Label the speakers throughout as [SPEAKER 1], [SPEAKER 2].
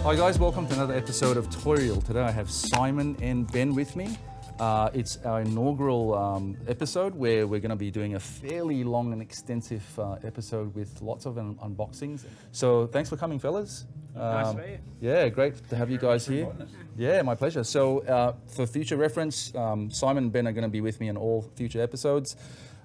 [SPEAKER 1] Hi guys, welcome to another episode of Toyreal. Today I have Simon and Ben with me. It's our inaugural episode where we're going to be doing a fairly long and extensive episode with lots of unboxings. So thanks for coming, fellas.
[SPEAKER 2] Nice to meet you.
[SPEAKER 1] Yeah, great to have you guys here. Yeah, my pleasure. So for future reference, Simon and Ben are going to be with me in all future episodes.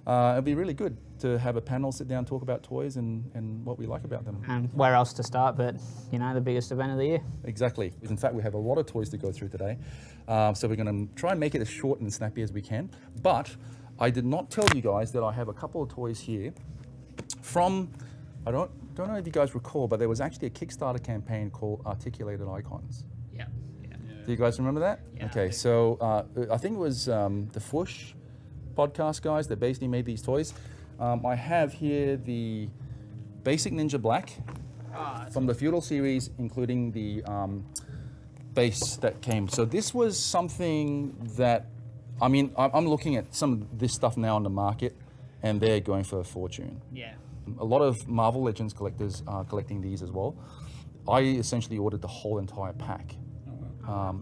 [SPEAKER 1] It'll be really good to have a panel, sit down, talk about toys and what we like about them.
[SPEAKER 2] And where else to start but, you know, the biggest event of the year.
[SPEAKER 1] Exactly. In fact, we have a lot of toys to go through today. So we're going to try and make it as short and snappy as we can. But I did not tell you guys that I have a couple of toys here from, I don't know if you guys recall, but there was actually a Kickstarter campaign called Articulated Icons.
[SPEAKER 2] Yeah.
[SPEAKER 1] Do you guys remember that?
[SPEAKER 2] Yeah.
[SPEAKER 1] Okay, so I think it was the Fush podcast guys that basically made these toys. I have here the basic Ninja Black from the Feudal series, including the base that came. So this was something that, I mean, I'm looking at some of this stuff now on the market and they're going for a fortune.
[SPEAKER 2] Yeah.
[SPEAKER 1] A lot of Marvel Legends collectors are collecting these as well. I essentially ordered the whole entire pack.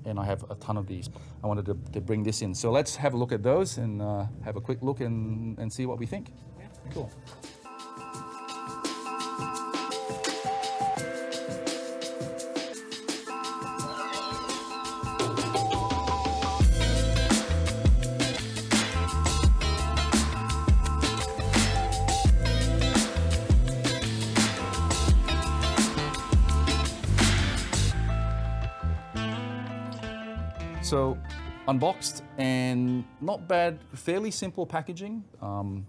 [SPEAKER 1] And I have a ton of these. I wanted to bring this in. So let's have a look at those and have a quick look and see what we think. Yeah. Cool. So, unboxed and not bad, fairly simple packaging,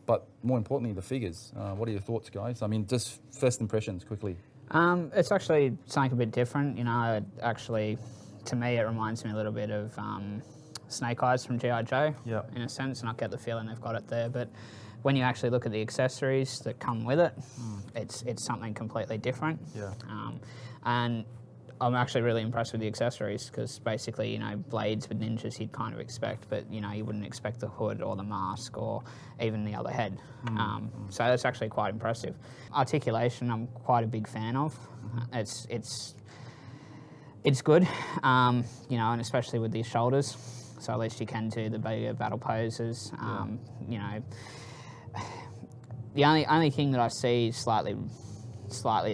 [SPEAKER 1] but more importantly, the figures. What are your thoughts, guys? I mean, just first impressions, quickly.
[SPEAKER 2] It's actually something a bit different. You know, to me, it reminds me a little bit of Snake Eyes from G.I. Joe, in a sense, and I get the feeling they've got it there. But when you actually look at the accessories that come with it, it's something completely different.
[SPEAKER 1] Yeah.
[SPEAKER 2] And I'm actually really impressed with the accessories because basically, you know, blades with ninjas you'd kind of expect, but, you know, you wouldn't expect the hood or the mask or even the other head. So that's actually quite impressive. Articulation, I'm quite a big fan of. It's good, you know, and especially with these shoulders. So at least you can do the bigger battle poses. You know, the only thing that I see slightly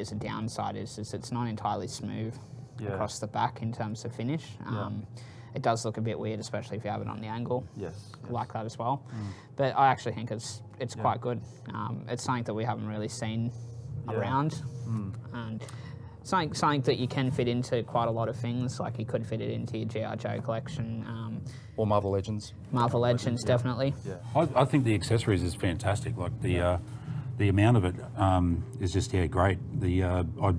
[SPEAKER 2] as a downside is it's not entirely smooth across the back in terms of finish. It does look a bit weird, especially if you have it on the angle. Yes. Like that as well. But I actually think it's quite good. It's something that we haven't really seen around. And something that you can fit into quite a lot of things, like you could fit it into your G.I. Joe collection.
[SPEAKER 1] Or Marvel Legends.
[SPEAKER 2] Marvel Legends, definitely.
[SPEAKER 3] Yeah. I think the accessories is fantastic. Like the amount of it is just great. I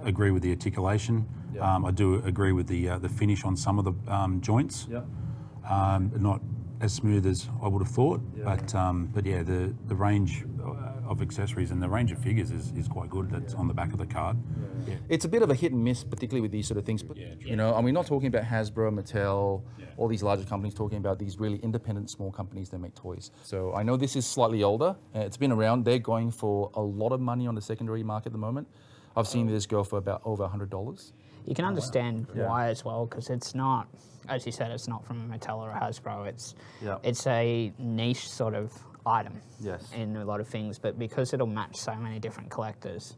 [SPEAKER 3] agree with the articulation. I do agree with the finish on some of the joints. Not as smooth as I would have thought, but yeah, the range of accessories and the range of figures is quite good. That's on the back of the card.
[SPEAKER 1] It's a bit of a hit and miss, particularly with these sort of things. But you know, and we're not talking about Hasbro, Mattel, all these larger companies. Talking about these really independent, small companies that make toys. So I know this is slightly older. It's been around. They're going for a lot of money on the secondary market at the moment. I've seen this go for about over $100.
[SPEAKER 2] You can understand why as well, because it's not, as you said, it's not from a Mattel or a Hasbro. It's a niche sort of item in a lot of things, but because it'll match so many different collectors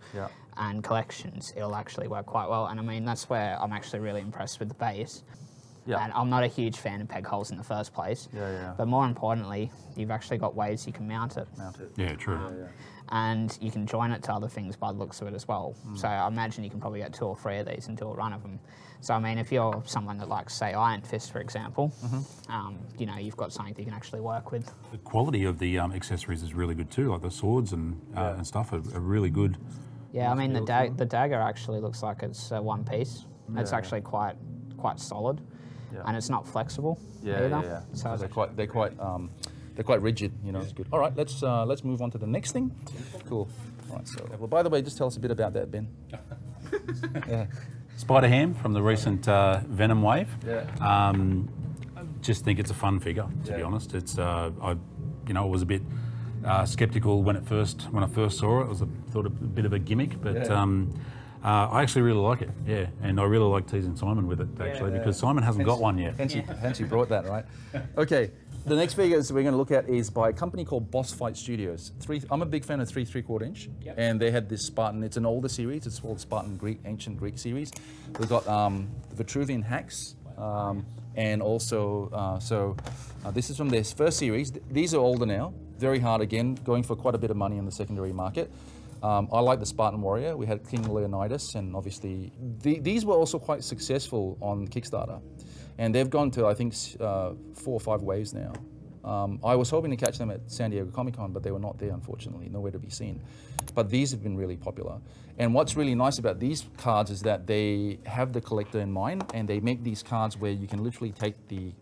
[SPEAKER 2] and collections, it'll actually work quite well. And I mean, that's where I'm actually really impressed with the base. And I'm not a huge fan of peg holes in the first place. But more importantly, you've actually got ways you can mount it.
[SPEAKER 3] Yeah, true.
[SPEAKER 2] And you can join it to other things by the looks of it as well. So I imagine you can probably get 2 or 3 of these and do a run of them. So I mean, if you're someone that likes, say, Iron Fist, for example, you know, you've got something that you can actually work with. The
[SPEAKER 3] quality of the accessories is really good too. Like the swords and stuff are really good.
[SPEAKER 2] Yeah, I mean, the dagger actually looks like it's one piece. It's actually quite solid. And it's not flexible either. So
[SPEAKER 1] they're quite rigid, you know. It's good. All right, let's move on to the next thing. Cool. All right. So, well, by the way, just tell us a bit about that, Ben.
[SPEAKER 3] Spider Ham from the recent Venom wave. Just think it's a fun figure, to be honest. It's I was a bit skeptical when I first saw it. It was thought a bit of a gimmick, but I actually really like it, yeah. And I really like teasing Simon with it, actually, because Simon hasn't got one yet.
[SPEAKER 1] Hence you brought that, right? Okay, the next figures we're going to look at is by a company called Boss Fight Studios. I'm a big fan of 3 3/4 inch, and they had this Spartan. It's an older series. It's called Spartan Greek, Ancient Greek series. We've got Vitruvian hacks, and also, this is from their first series. These are older now, very hard again, going for quite a bit of money in the secondary market. I like the Spartan Warrior. We had King Leonidas, and obviously these were also quite successful on Kickstarter, and they've gone to I think 4 or 5 waves now. I was hoping to catch them at San Diego Comic-Con, but they were not there, unfortunately, nowhere to be seen. But these have been really popular. And what's really nice about these cards is that they have the collector in mind, and they make these cards where you can literally take the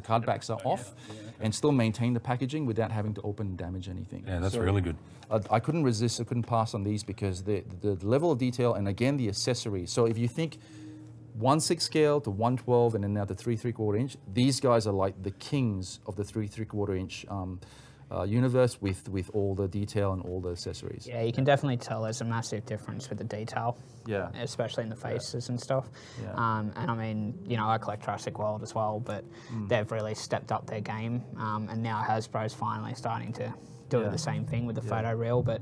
[SPEAKER 1] card backs are off and still maintain the packaging without having to open and damage anything.
[SPEAKER 3] Yeah, that's really good.
[SPEAKER 1] I couldn't resist, I couldn't pass on these because the level of detail and again the accessories. So if you think 1/6 scale to 1/12 and then now the 3 3/4 inch, these guys are like the kings of the 3 3/4 inch universe with all the detail and all the accessories.
[SPEAKER 2] Yeah, you can definitely tell there's a massive difference with the detail.
[SPEAKER 1] Yeah.
[SPEAKER 2] Especially in the faces and stuff.
[SPEAKER 1] Yeah.
[SPEAKER 2] And I mean, you know, I collect Jurassic World as well, but they've really stepped up their game. And now Hasbro's finally starting to do the same thing with the photo reel. But,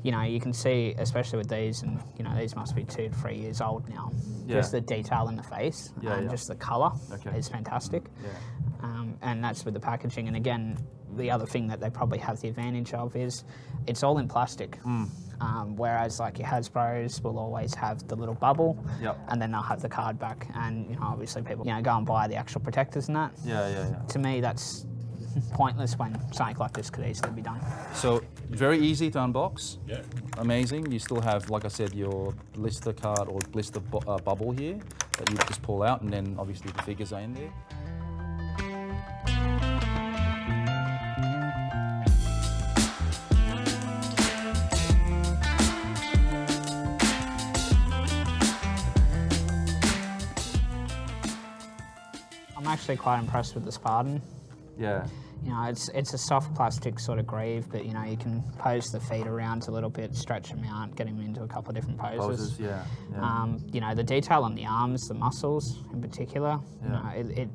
[SPEAKER 2] you know, you can see, especially with these, and, you know, these must be 2 to 3 years old now.
[SPEAKER 1] Yeah.
[SPEAKER 2] Just the detail in the face and just the colour is fantastic. And that's with the packaging. And again, the other thing that they probably have the advantage of is it's all in plastic. Whereas like your Hasbro's will always have the little bubble and then they'll have the card back. And, you know, obviously people, you know, go and buy the actual protectors and that. To me, that's pointless when something like this could easily be done.
[SPEAKER 1] So very easy to unbox. Yeah. Amazing. You still have, like I said, your blister card or blister bubble here that you just pull out, and then obviously the figures are in there.
[SPEAKER 2] I'm actually quite impressed with the Spartan.
[SPEAKER 1] Yeah.
[SPEAKER 2] You know, it's a soft plastic sort of greave, but, you know, you can pose the feet around a little bit, stretch them out, get them into a couple of different poses. You know, the detail on the arms, the muscles in particular, you know, it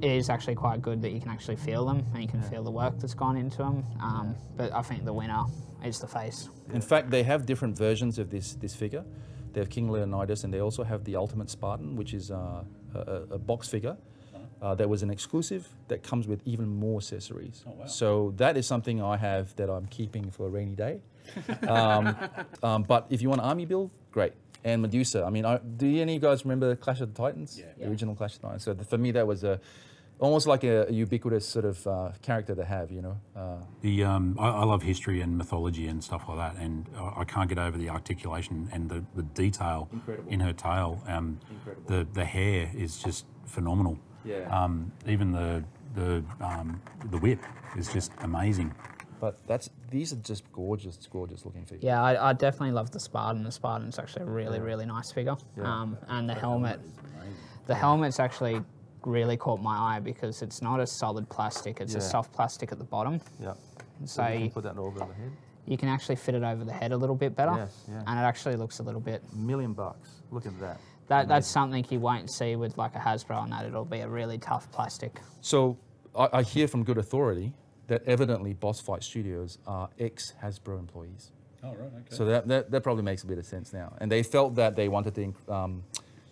[SPEAKER 2] is actually quite good that you can actually feel them and you can feel the work that's gone into them. But I think the winner is the face.
[SPEAKER 1] In fact, they have different versions of this figure. They have King Leonidas, and they also have the Ultimate Spartan, which is a box figure. That was an exclusive that comes with even more accessories. Oh, wow. So that is something I have that I'm keeping for a rainy day. But if you want an army build, great. And Medusa. I mean, do any of you guys remember Clash of the Titans? Yeah. The original Clash of the Titans. So for me, that was almost like a ubiquitous sort of character to have, you know.
[SPEAKER 3] I love history and mythology and stuff like that, and I can't get over the articulation and the detail in her tail. The hair is just phenomenal. Yeah. Even the whip is just amazing.
[SPEAKER 1] But these are just gorgeous looking figures.
[SPEAKER 2] Yeah, I definitely love the Spartan. The Spartan's actually a really nice figure. And the helmet, helmet's actually really caught my eye because it's not a solid plastic, it's a soft plastic at the bottom. Yeah. So
[SPEAKER 1] you can put that over the head.
[SPEAKER 2] You can actually fit it over the head a little bit better. And it actually looks a little bit...
[SPEAKER 1] $1 million. Look at that.
[SPEAKER 2] That's something you won't see with like a Hasbro on that. It'll be a really tough plastic.
[SPEAKER 1] So I hear from good authority that evidently Boss Fight Studios are ex-Hasbro employees. Oh, right, okay. So that probably makes a bit of sense now. And they felt that they wanted to,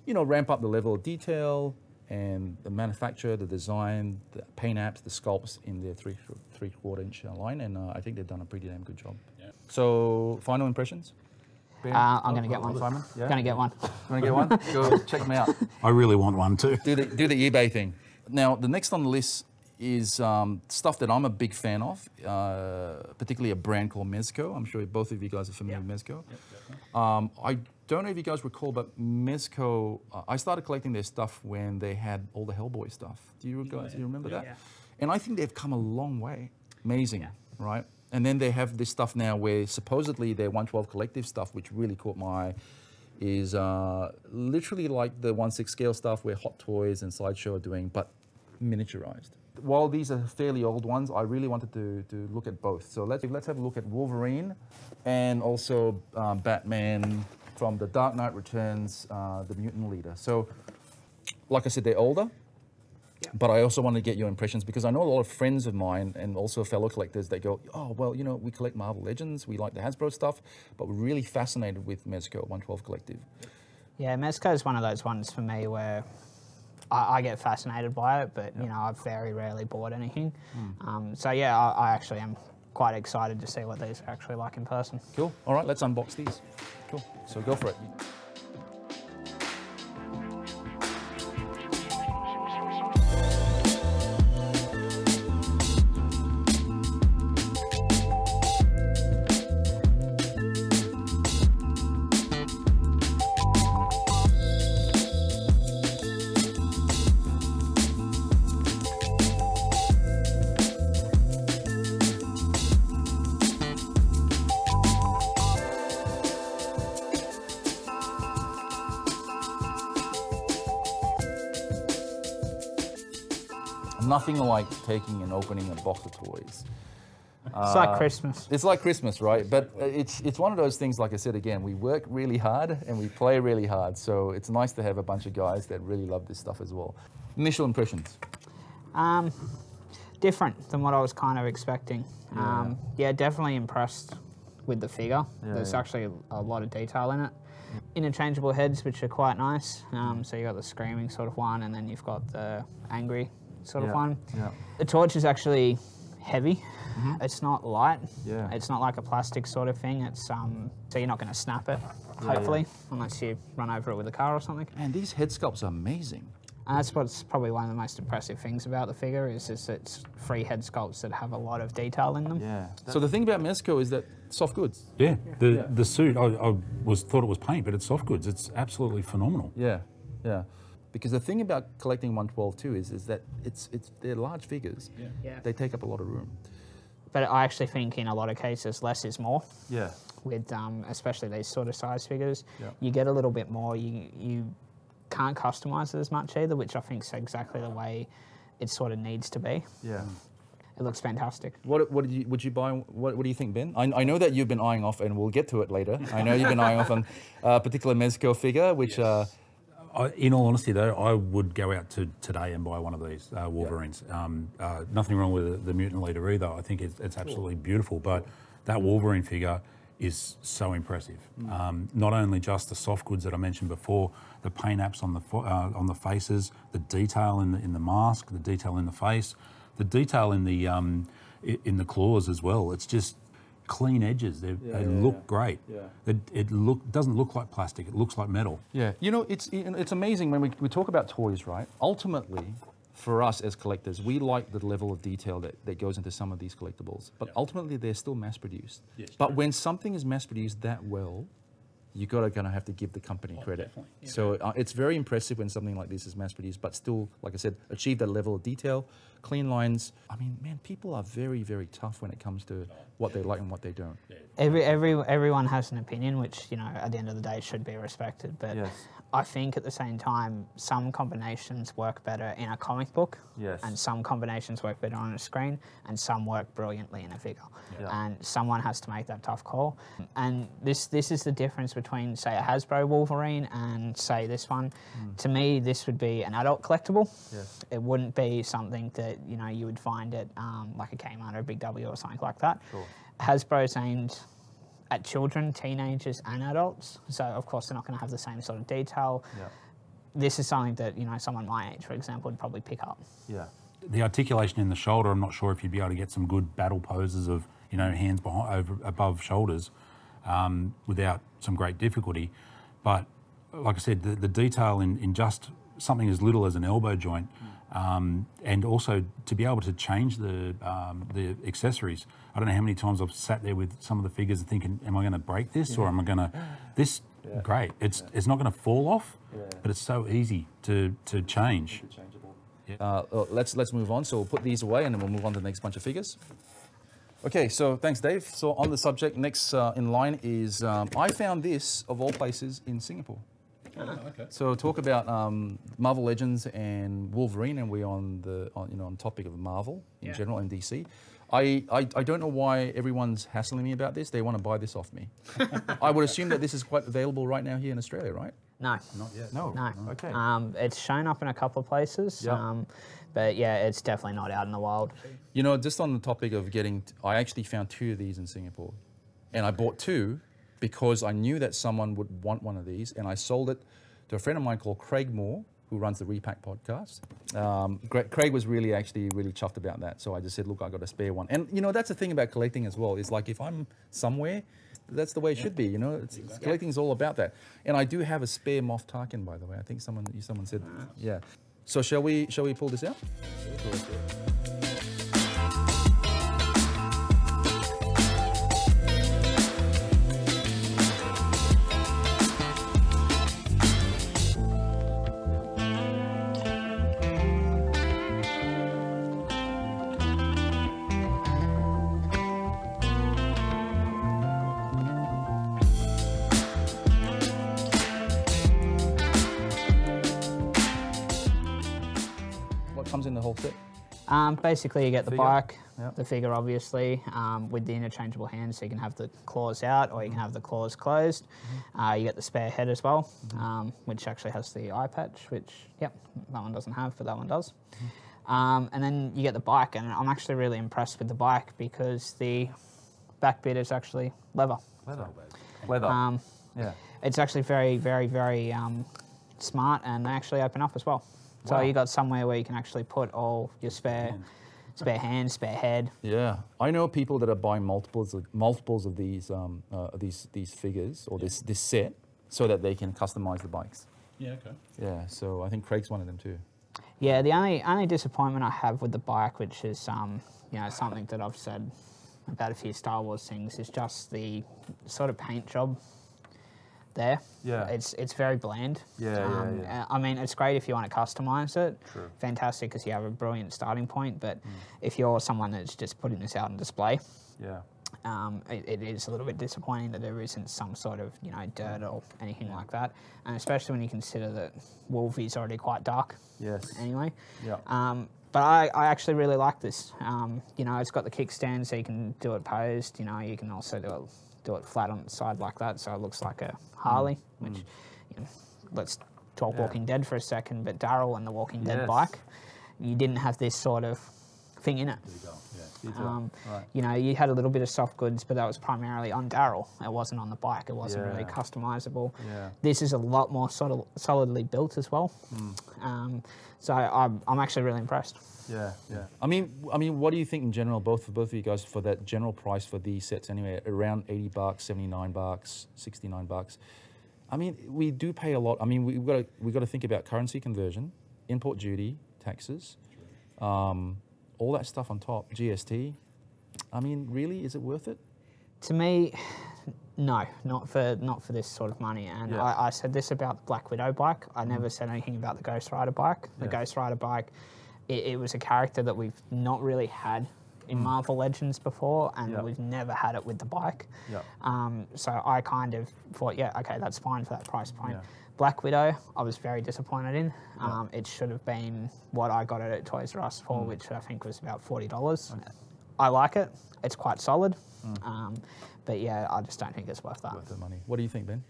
[SPEAKER 1] you know, ramp up the level of detail and the manufacture, the design, the paint apps, the sculpts in their 3 3/4 inch line. And I think they've done a pretty damn good job. Yeah. So final impressions?
[SPEAKER 2] I'm going to get one.
[SPEAKER 1] Simon? Yeah?
[SPEAKER 2] Going to get one.
[SPEAKER 1] You want to get one? Go check them out.
[SPEAKER 3] I really want one too.
[SPEAKER 1] Do the eBay thing. Now, the next on the list is stuff that I'm a big fan of, particularly a brand called Mezco. I'm sure both of you guys are familiar with Mezco. I don't know if you guys recall, but Mezco, I started collecting their stuff when they had all the Hellboy stuff. Do you guys remember that? Yeah. And I think they've come a long way. Amazing, right? And then they have this stuff now where supposedly their 1/12 collective stuff, which really caught my eye, is literally like the 1/6 scale stuff where Hot Toys and Sideshow are doing, but miniaturized. While these are fairly old ones, I really wanted to look at both. So let's have a look at Wolverine and also Batman from the Dark Knight Returns, the Mutant Leader. So, like I said, they're older, but I also want to get your impressions because I know a lot of friends of mine and also fellow collectors that go, oh, well, you know, we collect Marvel Legends, we like the Hasbro stuff, but we're really fascinated with Mezco 112 Collective.
[SPEAKER 2] Yeah, Mezco is one of those ones for me where I get fascinated by it, but you know, I've very rarely bought anything. So yeah, I actually am quite excited to see what these are actually like in person.
[SPEAKER 1] Cool. All right, let's unbox these. Cool. So go for it. Nothing like taking and opening a box of toys.
[SPEAKER 2] It's like Christmas.
[SPEAKER 1] It's like Christmas, right? But it's one of those things, like I said again, we work really hard and we play really hard. So it's nice to have a bunch of guys that really love this stuff as well. Initial impressions?
[SPEAKER 2] Different than what I was kind of expecting. Yeah, definitely impressed with the figure. There's actually a lot of detail in it. Interchangeable heads, which are quite nice. So you've got the screaming sort of one, and then you've got the angry sort of one. The torch is actually heavy. It's not light. It's not like a plastic sort of thing. It's so you're not going to snap it, hopefully, unless you run over it with a car or something.
[SPEAKER 1] Man, these head sculpts are amazing.
[SPEAKER 2] And that's what's probably one of the most impressive things about the figure is it's free head sculpts that have a lot of detail in them.
[SPEAKER 1] So the thing about Mezco is that soft goods.
[SPEAKER 3] The suit, I thought it was paint, but it's soft goods. It's absolutely phenomenal.
[SPEAKER 1] Because the thing about collecting 112 too is that they're large figures. They take up a lot of room.
[SPEAKER 2] But I actually think in a lot of cases less is more. With especially these sort of size figures, you get a little bit more. You can't customize it as much either, which I think is exactly the way it sort of needs to be. It looks fantastic.
[SPEAKER 1] Would you buy? What do you think, Ben? I know that you've been eyeing off, and we'll get to it later. I know you've been eyeing off on a particular Mezco figure, which.
[SPEAKER 3] In all honesty, though, I would go out today and buy one of these Wolverines. Nothing wrong with the Mutant Leader either. I think it's absolutely beautiful, but that Wolverine figure is so impressive. Not only just the soft goods that I mentioned before, the paint apps on the faces, the detail in the mask, the detail in the face, the detail in the claws as well. It's just clean edges. They look great. It doesn't look like plastic. It looks like metal.
[SPEAKER 1] You know, it's amazing when we talk about toys, right? Ultimately, for us as collectors, we like the level of detail that goes into some of these collectibles. But ultimately, they're still mass-produced. But when something is mass-produced that well, you're gonna have to give the company credit. So it's very impressive when something like this is mass-produced, but still, like I said, achieve that level of detail, clean lines. I mean, man, people are very, very tough when it comes to what they like and what they don't.
[SPEAKER 2] Everyone has an opinion, which, you know, at the end of the day should be respected. But I think at the same time, some combinations work better in a comic book, and some combinations work better on a screen, and some work brilliantly in a figure. And someone has to make that tough call. And this is the difference between, say, a Hasbro Wolverine and, say, this one. To me, this would be an adult collectible. It wouldn't be something that, you know, you would find at like a Kmart or a Big W or something like that. Hasbro's aimed at children, teenagers and adults, so of course they're not going to have the same sort of detail. This is something that, you know, someone my age, for example, would probably pick up.
[SPEAKER 3] The articulation in the shoulder, I'm not sure if you'd be able to get some good battle poses of, you know, hands above shoulders without some great difficulty. But like I said, the detail in just something as little as an elbow joint, and also to be able to change the accessories. I don't know how many times I've sat there with some of the figures and thinking, am I going to break this or am I going to... This, great. It's not going to fall off, but it's so easy to change.
[SPEAKER 1] Let's move on. So we'll put these away and then we'll move on to the next bunch of figures. Okay, so thanks, Dave. So on the subject, next in line is, I found this, of all places, in Singapore. So talk about Marvel Legends and Wolverine, and we're on topic of Marvel in general and DC. I don't know why everyone's hassling me about this. They want to buy this off me. I would assume that this is quite available right now here in Australia, right?
[SPEAKER 2] No.
[SPEAKER 3] Not yet.
[SPEAKER 1] No.
[SPEAKER 2] No.
[SPEAKER 1] Okay.
[SPEAKER 2] It's shown up in a couple of places,
[SPEAKER 1] Yeah.
[SPEAKER 2] but yeah, it's definitely not out in the wild.
[SPEAKER 1] You know, just on the topic of I actually found 2 of these in Singapore. And I bought 2 because I knew that someone would want one of these, and I sold it to a friend of mine called Craig Moore, who runs the Repack podcast. Craig was really chuffed about that. So I just said, look, I got a spare one. And you know, that's the thing about collecting as well. Is like if I'm somewhere, that's the way it should be. You know, collecting is all about that. And I do have a spare Moff Tarkin, by the way. I think someone said, yeah. So shall we pull this out? Comes in the whole set?
[SPEAKER 2] Basically, you get the
[SPEAKER 1] Figure.
[SPEAKER 2] bike,
[SPEAKER 1] Yep.
[SPEAKER 2] the figure, obviously, with the interchangeable hands, so you can have the claws out or you can have the claws closed. You get the spare head as well, which actually has the eye patch, which, yep, that one doesn't have, but that one does. And then you get the bike, and I'm actually really impressed with the bike because the back bit is actually leather.
[SPEAKER 1] Leather. Yeah.
[SPEAKER 2] It's actually very, very, very smart, and they actually open up as well. So
[SPEAKER 1] Wow.
[SPEAKER 2] you got somewhere where you can actually put all your spare hands, spare head.
[SPEAKER 1] Yeah, I know people that are buying multiples of these figures or this set so that they can customize the bikes.
[SPEAKER 3] Yeah, okay.
[SPEAKER 1] Yeah, so I think Craig's one of them too.
[SPEAKER 2] Yeah, the only disappointment I have with the bike, which is you know, something that I've said about a few Star Wars things, is just the sort of paint job there.
[SPEAKER 1] Yeah.
[SPEAKER 2] It's very bland.
[SPEAKER 1] Yeah.
[SPEAKER 2] I mean, it's great if you want to customize it.
[SPEAKER 1] True.
[SPEAKER 2] Fantastic because you have a brilliant starting point, but if you're someone that's just putting this out on display,
[SPEAKER 1] Yeah.
[SPEAKER 2] it is a little bit disappointing that there isn't some sort of, you know, dirt or anything like that, and especially when you consider that Wolfie's already quite dark.
[SPEAKER 1] Yes.
[SPEAKER 2] Anyway.
[SPEAKER 1] Yeah.
[SPEAKER 2] But I actually really like this. You know, it's got the kickstand, so you can do it posed. You know, you can also do it flat on the side like that, so it looks like a Harley. Which, you know, let's talk Walking Dead for a second. But Daryl and the Walking Dead bike, you didn't have this sort of thing in it.
[SPEAKER 3] There you go. Yeah.
[SPEAKER 1] Right.
[SPEAKER 2] You know, you had a little bit of soft goods, but that was primarily on Daryl. It wasn't on the bike. It wasn't really
[SPEAKER 1] Yeah.
[SPEAKER 2] customizable.
[SPEAKER 1] Yeah.
[SPEAKER 2] This is a lot more solidly built as well. So I'm actually really impressed.
[SPEAKER 1] Yeah. I mean, what do you think in general, both of you guys, for that general price for these sets anyway, around $80, $79, $69? I mean, we do pay a lot. I mean, we've got to think about currency conversion, import duty, taxes, all that stuff on top, GST. I mean, really, is it worth it?
[SPEAKER 2] To me, no, not for this sort of money. And
[SPEAKER 1] Yeah.
[SPEAKER 2] I said this about the Black Widow bike. I never said anything about the Ghost Rider bike. The Ghost Rider bike, it was a character that we've not really had in Marvel Legends before, and we've never had it with the bike. So I kind of thought, yeah, okay, that's fine for that price point. Black Widow, I was very disappointed in. It should have been what I got it at Toys R Us for, which I think was about $40. Okay. I like it. It's quite solid. But yeah, I just don't think it's worth that.
[SPEAKER 1] Worth the money. What do you think, Ben?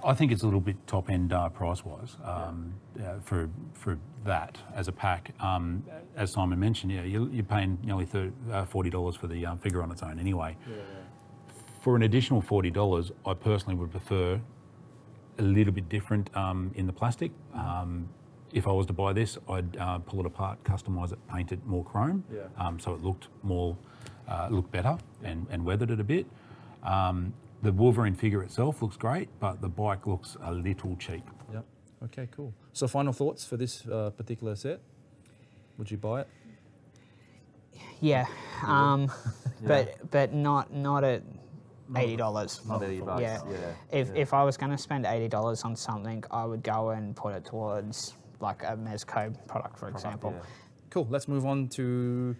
[SPEAKER 3] I think it's a little bit top end price-wise for that as a pack. As Simon mentioned, you're paying nearly $40 for the figure on its own anyway. For an additional $40, I personally would prefer a little bit different in the plastic. If I was to buy this, I'd pull it apart, customise it, paint it more chrome, so it looked better and weathered it a bit. The Wolverine figure itself looks great, but the bike looks a little cheap.
[SPEAKER 1] Yep. Okay, cool. So final thoughts for this particular set? Would you buy it?
[SPEAKER 2] Yeah, but not at $80.
[SPEAKER 1] Not $80.
[SPEAKER 2] Yeah. If I was going to spend $80 on something, I would go and put it towards like a Mezco product, for example.
[SPEAKER 1] Cool. Let's move on to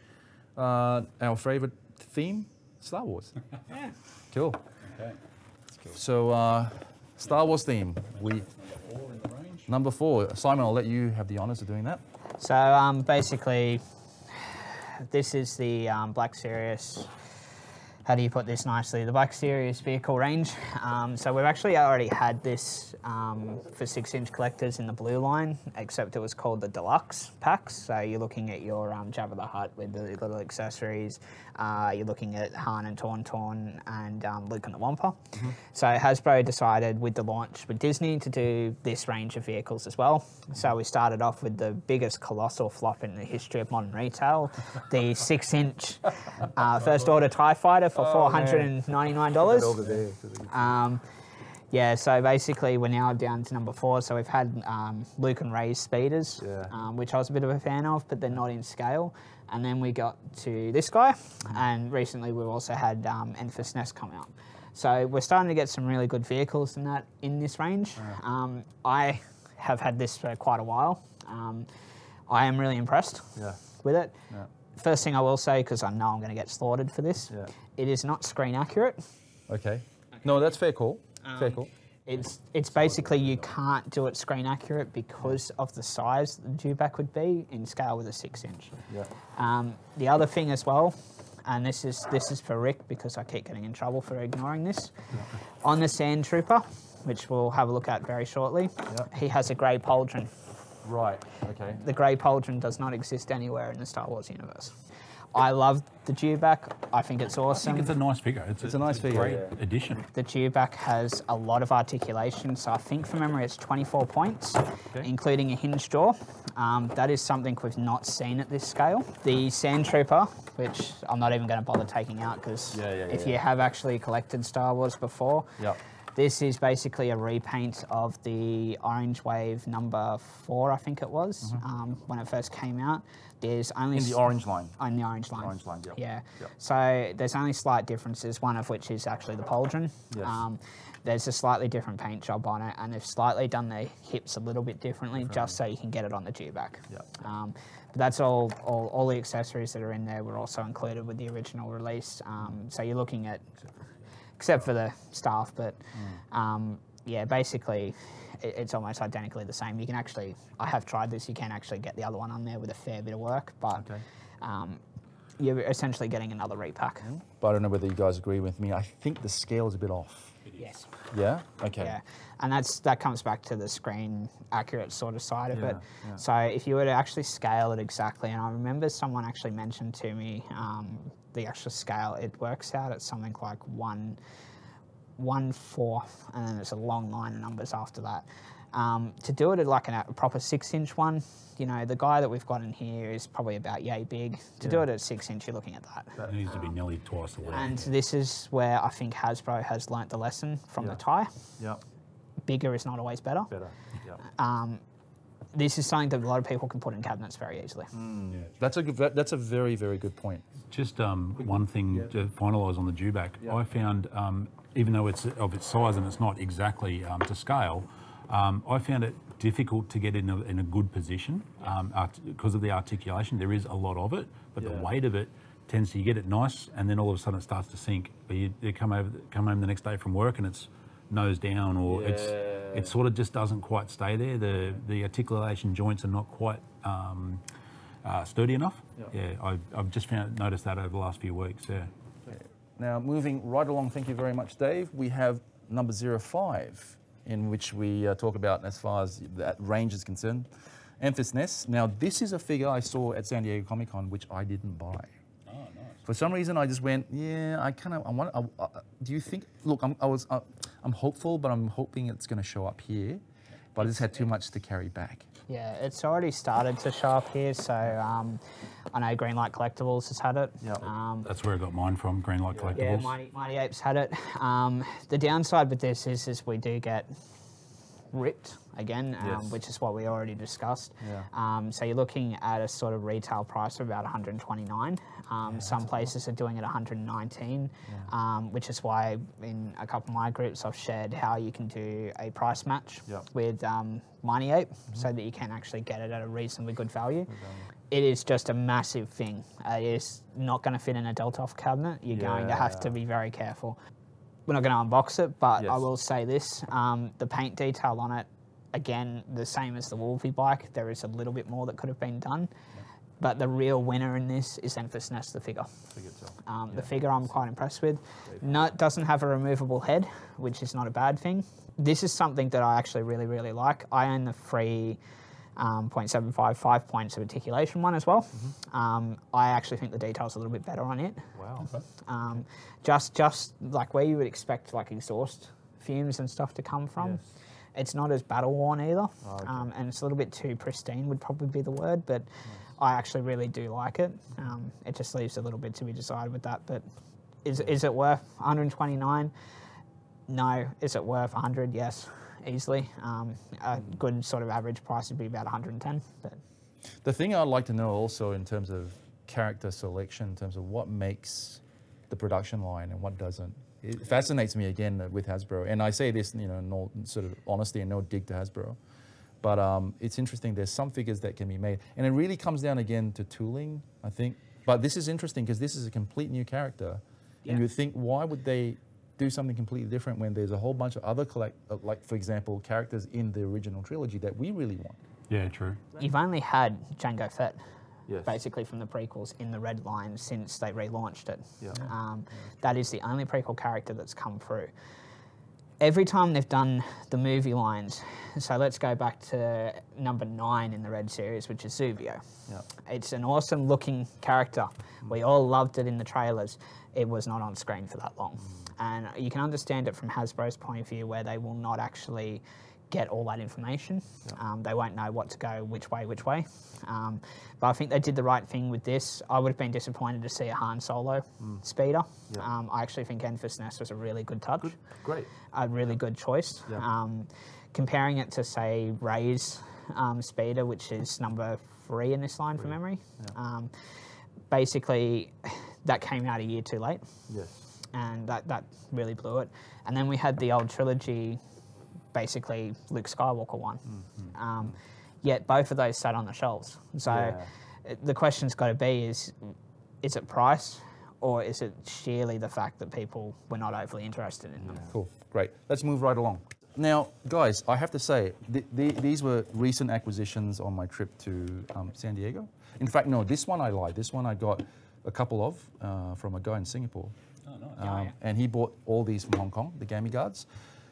[SPEAKER 1] our favourite theme, Star Wars. Cool.
[SPEAKER 3] Okay.
[SPEAKER 1] So Star Wars theme. Number 4. Simon, I'll let you have the honours of doing that.
[SPEAKER 2] So basically, this is the Black Series. How do you put this nicely? The Black Series vehicle range. So we've actually already had this for 6-inch collectors in the blue line, except it was called the Deluxe packs. So you're looking at your Jabba the Hutt with the little accessories. You're looking at Han and Tauntaun and Luke and the Wampa. So Hasbro decided with the launch with Disney to do this range of vehicles as well. So we started off with the biggest colossal flop in the history of modern retail, the 6-inch First Order TIE Fighter for $499. Yeah, so basically we're now down to number 4. So we've had Luke and Rey's speeders, which I was a bit of a fan of, but they're not in scale. And then we got to this guy, and recently we've also had Enfys Nest come out. So we're starting to get some really good vehicles in this range. I have had this for quite a while. I am really impressed with it. First thing I will say, because I know I'm going to get slaughtered for this, it is not screen accurate.
[SPEAKER 1] Okay. No, that's fair call. Fair call.
[SPEAKER 2] It's basically you can't do it screen accurate because of the size the dewback would be in scale with a 6-inch. The other thing as well, and this is for Rick because I keep getting in trouble for ignoring this, on the Sand Trooper, which we'll have a look at very shortly, he has a grey pauldron.
[SPEAKER 1] Right, okay.
[SPEAKER 2] The grey pauldron does not exist anywhere in the Star Wars universe. I love the dewback. I think it's awesome.
[SPEAKER 3] I think it's a nice figure. It's a
[SPEAKER 1] nice figure.
[SPEAKER 3] Great addition.
[SPEAKER 2] The dewback has a lot of articulation, so I think from memory it's 24 points, including a hinged jaw. That is something we've not seen at this scale. The Sand Trooper, which I'm not even going to bother taking out because if you have actually collected Star Wars before, this is basically a repaint of the Orange Wave number 4, I think it was, when it first came out. There's only
[SPEAKER 1] in the orange line.
[SPEAKER 2] In the orange line.
[SPEAKER 1] Orange line,
[SPEAKER 2] yeah. So there's only slight differences, one of which is actually the pauldron. There's a slightly different paint job on it, and they've slightly done the hips a little bit differently, just so you can get it on the dewback. But that's all the accessories that are in there were also included with the original release. So you're looking at, except for the staff, but yeah, basically it's almost identically the same. You can actually, I have tried this, you can actually get the other one on there with a fair bit of work, but you're essentially getting another repack.
[SPEAKER 1] But I don't know whether you guys agree with me. I think the scale is a bit off.
[SPEAKER 2] Yes.
[SPEAKER 1] Yeah? Okay.
[SPEAKER 2] Yeah, and that comes back to the screen accurate sort of side of it. So if you were to actually scale it exactly, and I remember someone actually mentioned to me the actual scale, it works out at something like 1/4, and then there's a long line of numbers after that. To do it at like a proper 6-inch one, you know, the guy that we've got in here is probably about yay big. To do it at 6-inch, you're looking at that.
[SPEAKER 3] That needs to be nearly twice the length.
[SPEAKER 2] And this is where I think Hasbro has learnt the lesson from the TIE. Bigger is not always better. This is something that a lot of people can put in cabinets very easily.
[SPEAKER 1] That's a very, very good point.
[SPEAKER 3] Just one thing to finalise on the dewback. I found, even though it's of its size and it's not exactly to scale, I found it difficult to get in a good position because of the articulation. There is a lot of it, but the weight of it tends to, you get it nice and then all of a sudden it starts to sink. But you come home the next day from work and it's nose down, or it sort of just doesn't quite stay there. The articulation joints are not quite sturdy enough. I've just noticed that over the last few weeks.
[SPEAKER 1] Now moving right along, thank you very much, Dave. We have number 05, in which we talk about as far as that range is concerned. Enfys Nest. Now this is a figure I saw at San Diego Comic-Con, which I didn't buy. For some reason, I just went, I want. Do you think? Look, I'm hopeful, but I'm hoping it's going to show up here. But I just had too much to carry back.
[SPEAKER 2] Yeah, it's already started to show up here. So I know Greenlight Collectibles has had it.
[SPEAKER 3] That's where I got mine from, Greenlight Collectibles.
[SPEAKER 2] Yeah, Mighty Apes had it. The downside with this is we do get ripped again, which is what we already discussed. So you're looking at a sort of retail price of about $129. Some places are doing it $119, which is why in a couple of my groups I've shared how you can do a price match with Mighty Ape so that you can actually get it at a reasonably good value. It is just a massive thing. It is not going to fit in a Deltoff cabinet. You're going to have to be very careful. We're not going to unbox it, but I will say this, the paint detail on it, again, the same as the Wolvie bike, there is a little bit more that could have been done. But the real winner in this is Nest, the figure. The figure I'm quite impressed with. No, it doesn't have a removable head, which is not a bad thing. This is something that I actually really, really like. I own the free 0.75, 5 points of articulation one as well. I actually think the detail's a little bit better on it.
[SPEAKER 1] Wow.
[SPEAKER 2] Just like where you would expect like exhaust fumes and stuff to come from.
[SPEAKER 1] Yes.
[SPEAKER 2] It's not as battle worn either, and it's a little bit too pristine would probably be the word, but I actually really do like it. It just leaves a little bit to be decided with that, but is it worth 129? No. Is it worth 100? Yes, easily. A good sort of average price would be about 110. But
[SPEAKER 1] the thing I'd like to know also in terms of character selection, in terms of what makes the production line and what doesn't. It fascinates me again with Hasbro, and I say this, you know, in all sort of honesty and no dig to Hasbro, but it's interesting. There's some figures that can be made, and it really comes down again to tooling, I think. But this is interesting because this is a complete new character, and you think, why would they do something completely different when there's a whole bunch of other like for example, characters in the original trilogy that we really want?
[SPEAKER 3] Yeah, true.
[SPEAKER 2] You've only had Jango Fett.
[SPEAKER 1] Yes.
[SPEAKER 2] Basically from the prequels in the red line since they relaunched it.
[SPEAKER 1] Yeah.
[SPEAKER 2] That is the only prequel character that's come through. Every time they've done the movie lines, so let's go back to number 9 in the Red series, which is Zuvio.
[SPEAKER 1] Yeah.
[SPEAKER 2] It's an awesome looking character. We all loved it in the trailers. It was not on screen for that long. And you can understand it from Hasbro's point of view where they will not actually get all that information. They won't know what to go which way. But I think they did the right thing with this. I would have been disappointed to see a Han Solo speeder. I actually think Nest was a really good touch.
[SPEAKER 1] Great.
[SPEAKER 2] A really good choice. Comparing it to, say, Rey's speeder, which is number 3 in this line from memory. Basically, that came out a year too late.
[SPEAKER 1] Yes.
[SPEAKER 2] And that really blew it. And then we had the old trilogy, basically Luke Skywalker one. Yet both of those sat on the shelves. So the question's got to be is it price or is it sheerly the fact that people were not overly interested in them?
[SPEAKER 1] Cool, great. Let's move right along. Now, guys, I have to say, these were recent acquisitions on my trip to San Diego. In fact, no, this one I lied. This one I got a couple of from a guy in Singapore.
[SPEAKER 3] Oh, nice.
[SPEAKER 1] And he bought all these from Hong Kong, the Gammy Guards.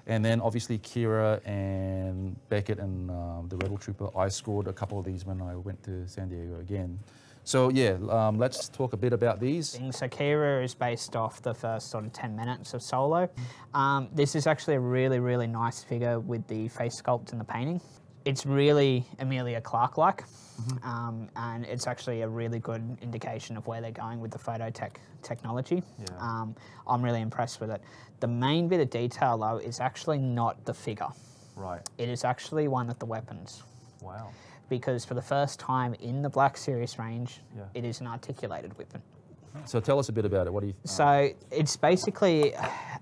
[SPEAKER 1] And then obviously Kira and Beckett and the Rebel Trooper, I scored a couple of these when I went to San Diego again. So yeah, let's talk a bit about these.
[SPEAKER 2] So Kira is based off the first sort of 10 minutes of Solo. This is actually a really, really nice figure with the face sculpt and the painting. It's really Emilia Clarke-like, and it's actually a really good indication of where they're going with the phototech technology. I'm really impressed with it. The main bit of detail, though, is actually not the figure.
[SPEAKER 1] Right.
[SPEAKER 2] It is actually one of the weapons.
[SPEAKER 1] Wow.
[SPEAKER 2] Because for the first time in the Black Series range, it is an articulated weapon.
[SPEAKER 1] So tell us a bit about it. What do you think?
[SPEAKER 2] So it's basically,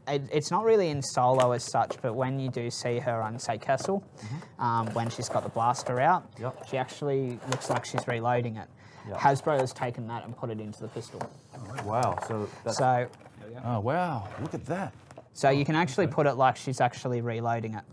[SPEAKER 2] it's not really in Solo as such, but when you do see her on, say, Kessel, when she's got the blaster out, she actually looks like she's reloading it. Hasbro has taken that and put it into the pistol.
[SPEAKER 1] Wow. So that's... Oh, wow. Look at that.
[SPEAKER 2] So you can actually put it like she's actually reloading it.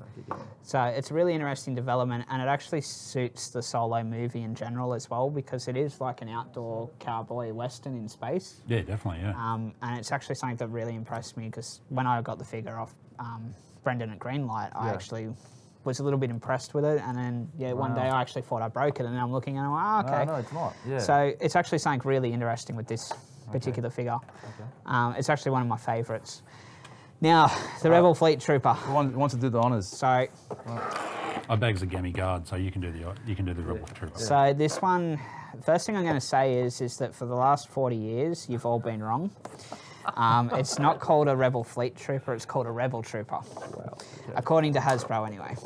[SPEAKER 2] So it's a really interesting development, and it actually suits the Solo movie in general as well, because it is like an outdoor cowboy western in space.
[SPEAKER 3] Yeah, definitely, yeah.
[SPEAKER 2] And it's actually something that really impressed me, because when I got the figure off Brendan at Greenlight, I actually was a little bit impressed with it, and then one day I actually thought I broke it, and I'm looking and I'm like, okay.
[SPEAKER 1] No, it's not. Yeah.
[SPEAKER 2] So it's actually something really interesting with this particular figure. It's actually one of my favourites. Now, the Rebel Fleet Trooper.
[SPEAKER 1] Who wants to do the honours?
[SPEAKER 2] So,
[SPEAKER 3] I bags a Gammy Guard, so you can do the Rebel Trooper.
[SPEAKER 2] So this one, first thing I'm going to say is that for the last 40 years, you've all been wrong. It's not called a Rebel Fleet Trooper; it's called a Rebel Trooper, according to Hasbro, anyway.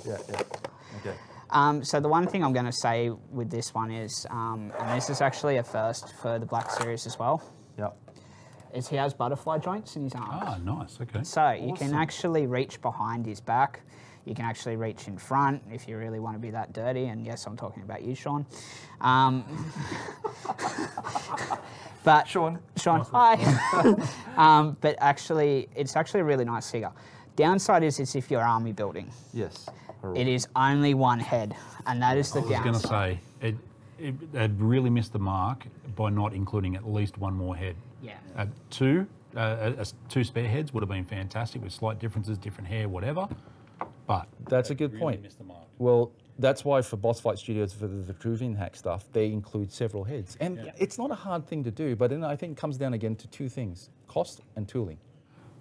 [SPEAKER 2] So the one thing I'm going to say with this one is, and this is actually a first for the Black Series as well. Is he has butterfly joints in his arms.
[SPEAKER 3] Ah, nice, okay.
[SPEAKER 2] So you can actually reach behind his back. You can actually reach in front if you really want to be that dirty. And yes, I'm talking about you, Sean. But Sean, hi. But actually, it's actually a really nice figure. Downside is if you're army building.
[SPEAKER 1] Yes.
[SPEAKER 2] It is only one head, and that is the downside.
[SPEAKER 3] I was going to say, they've really missed the mark by not including at least one more head.
[SPEAKER 2] Yeah.
[SPEAKER 3] Two spare heads would have been fantastic with slight differences, different hair, whatever. But
[SPEAKER 1] that's a good
[SPEAKER 3] really
[SPEAKER 1] point.
[SPEAKER 3] Missed the mark.
[SPEAKER 1] Well, that's why for Boss Fight Studios, for the Vitruvian hack stuff, they include several heads. And it's not a hard thing to do, but then I think it comes down again to two things, cost and tooling.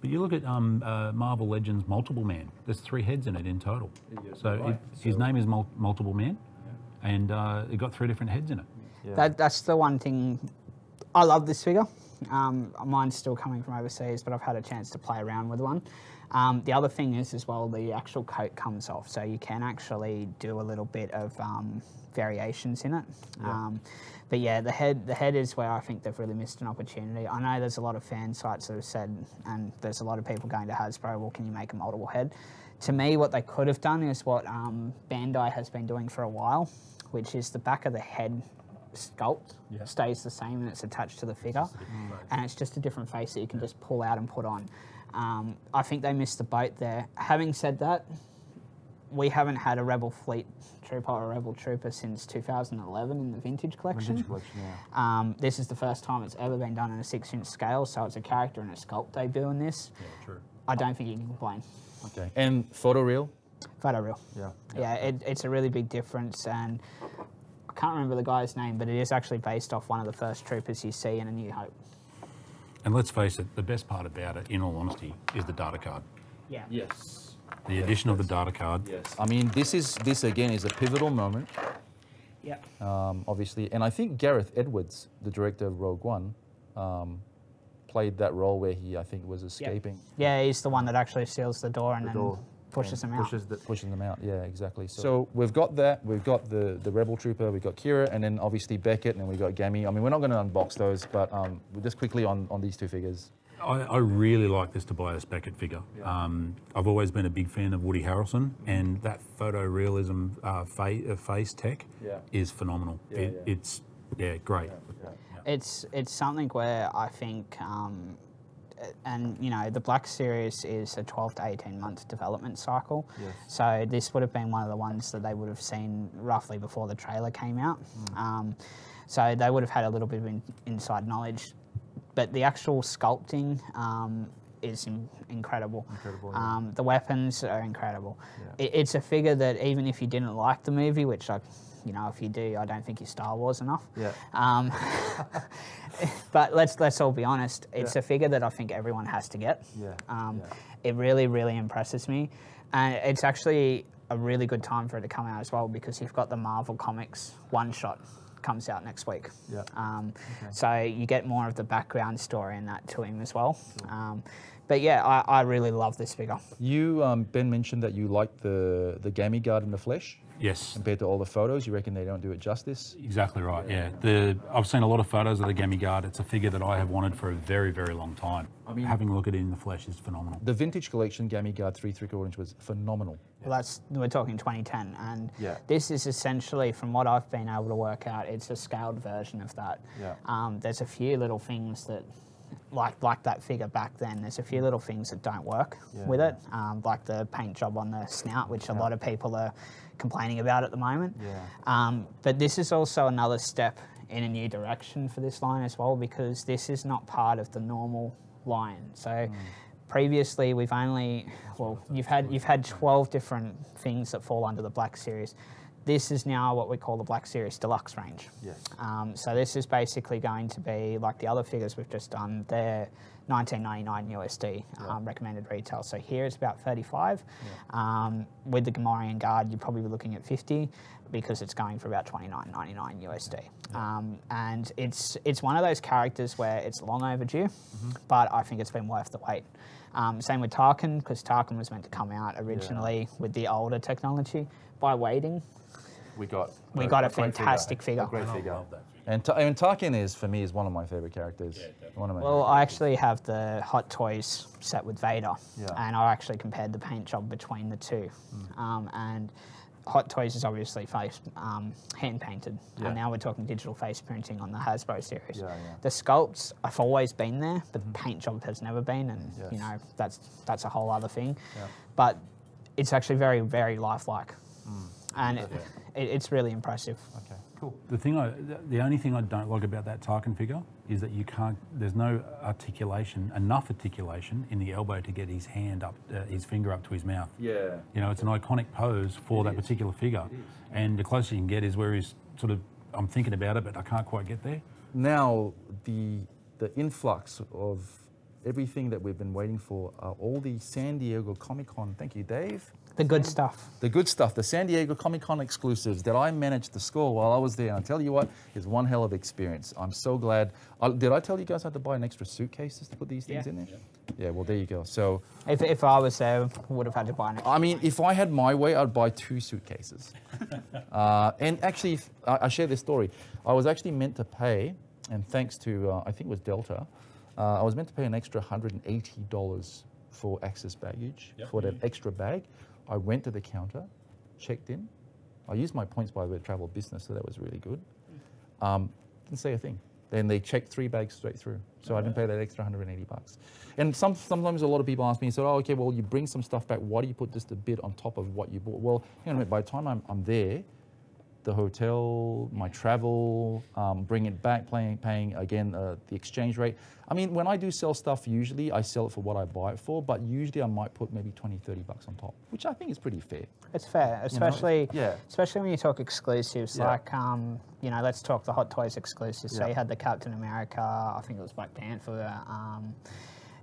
[SPEAKER 3] But you look at Marvel Legends Multiple Man, there's 3 heads in it in total. So his name is Multiple Man, and it got 3 different heads in it.
[SPEAKER 2] Yeah. That's the one thing. I love this figure. Mine's still coming from overseas, but I've had a chance to play around with one. The other thing is as well, the actual coat comes off, so you can actually do a little bit of variations in it. Yeah. But yeah, the head is where I think they've really missed an opportunity. I know there's a lot of fan sites that have said, and there's a lot of people going to Hasbro, well, can you make a multiple head? To me, what they could have done is what Bandai has been doing for a while, which is the back of the head sculpt stays the same and it's attached to the figure, and it's just a different face that you can just pull out and put on. I think they missed the boat there. Having said that, we haven't had a Rebel Fleet Trooper or a Rebel Trooper since 2011 in the Vintage Collection. This is the first time it's ever been done in a 6-inch scale, so it's a character and a sculpt debut in this.
[SPEAKER 3] Yeah, true.
[SPEAKER 2] I don't think you can complain.
[SPEAKER 1] Okay. And photoreal?
[SPEAKER 2] Photoreal. Yeah, it's a really big difference, and I can't remember the guy's name, but it is actually based off one of the first troopers you see in A New Hope.
[SPEAKER 3] And let's face it, the best part about it, in all honesty, is the data card.
[SPEAKER 2] Yeah.
[SPEAKER 1] Yes.
[SPEAKER 3] The addition of the data card.
[SPEAKER 1] Yes. I mean, this again is a pivotal moment.
[SPEAKER 2] Yeah.
[SPEAKER 1] Obviously, and I think Gareth Edwards, the director of Rogue One, played that role where he, I think, was escaping.
[SPEAKER 2] Yeah, he's the one that actually seals the door and then pushes them out.
[SPEAKER 1] Pushing them out, yeah, exactly. So we've got that, we've got the Rebel Trooper, we've got Kira, and then obviously Beckett, and then we've got Gammy. I mean, we're not going to unbox those, but just quickly on these 2 figures.
[SPEAKER 3] I really like this Tobias Beckett figure. Yeah. I've always been a big fan of Woody Harrelson, and that photorealism face tech is phenomenal. It's great.
[SPEAKER 2] It's something where I think, and you know, the Black Series is a 12 to 18 month development cycle. Yes. So this would have been one of the ones that they would have seen roughly before the trailer came out. So they would have had a little bit of inside knowledge. But the actual sculpting is incredible. The weapons are incredible. Yeah. It's a figure that even if you didn't like the movie, which you know, if you do, I don't think you're Star Wars enough. Yeah. But let's all be honest. It's a figure that I think everyone has to get. Yeah. It really, really impresses me, and it's actually a really good time for it to come out as well, because you've got the Marvel Comics one-shot. Comes out next week. So you get more of the background story in that to him as well. But yeah, I really love this figure. You,
[SPEAKER 1] Ben mentioned that you like the Gammy Guard in the flesh.
[SPEAKER 3] Yes.
[SPEAKER 1] Compared to all the photos, you reckon they don't do it justice?
[SPEAKER 3] Exactly right, yeah. I've seen a lot of photos of the Gammy Guard. It's a figure that I have wanted for a very, very long time. I mean, having a look at it in the flesh is phenomenal. The Vintage Collection Gammy Guard 3 3/4 inch was phenomenal.
[SPEAKER 2] Well, we're talking 2010, and this is essentially, from what I've been able to work out, it's a scaled version of that. There's a few little things that, like that figure back then, there's a few little things that don't work with it, like the paint job on the snout, which a lot of people are complaining about at the moment. But this is also another step in a new direction for this line as well, because this is not part of the normal line. So previously we've only, you've had 12 different things that fall under the Black Series. This is now what we call the Black Series Deluxe range. So this is basically going to be like the other figures we've just done. They're $19.99 USD recommended retail. So here it's about 35. With the Gamorrean Guard, you're probably looking at 50 because it's going for about $29.99 USD. And it's one of those characters where it's long overdue, but I think it's been worth the wait. Same with Tarkin, because Tarkin was meant to come out originally with the older technology. By waiting, we got a fantastic figure. A great figure.
[SPEAKER 1] And Tarkin is, for me, is one of my favorite characters.
[SPEAKER 2] Well, I actually have the Hot Toys set with Vader, and I actually compared the paint job between the two. And Hot Toys is obviously hand painted, and now we're talking digital face printing on the Hasbro series. The sculpts have always been there, but the paint job has never been, and you know, that's a whole other thing. But it's actually very, very lifelike. And it's really impressive.
[SPEAKER 1] Okay, cool.
[SPEAKER 3] The only thing I don't like about that Tarkin figure is that you can't. There's no enough articulation in the elbow to get his hand up, his finger up to his mouth.
[SPEAKER 1] Yeah.
[SPEAKER 3] You know, it's an iconic pose for that particular figure, and the closer you can get is where he's sort of. I'm thinking about it, but I can't quite get there.
[SPEAKER 1] Now the influx of everything that we've been waiting for are all the San Diego Comic-Con. Thank you, Dave.
[SPEAKER 2] The good stuff.
[SPEAKER 1] The good stuff, the San Diego Comic-Con exclusives that I managed to score while I was there. And I'll tell you what, it's one hell of experience. I'm so glad. Did I tell you guys I had to buy an extra suitcases to put these things in there? Yeah, well, there you go. So
[SPEAKER 2] if I was there, I would have had to buy an extra.
[SPEAKER 1] I mean, if I had my way, I'd buy 2 suitcases. And actually, I share this story. I was actually meant to pay, and thanks to, I think it was Delta, I was meant to pay an extra $180 for access baggage for that extra bag. I went to the counter, checked in. I used my points by the way to travel business, so that was really good. Didn't say a thing. Then they checked 3 bags straight through. So I didn't pay that extra $180. And sometimes a lot of people ask me, so, oh, okay, well, you bring some stuff back. Why do you put just a bit on top of what you bought? Well, hang on a minute, by the time I'm there, the hotel, my travel, bring it back, paying again, the exchange rate. I mean, when I do sell stuff, usually I sell it for what I buy it for, but usually I might put maybe 20, 30 bucks on top, which I think is pretty fair.
[SPEAKER 2] It's fair, especially especially when you talk exclusives,
[SPEAKER 1] Yeah.
[SPEAKER 2] like, you know, let's talk the Hot Toys exclusives. So you had the Captain America, I think it was Black Panther,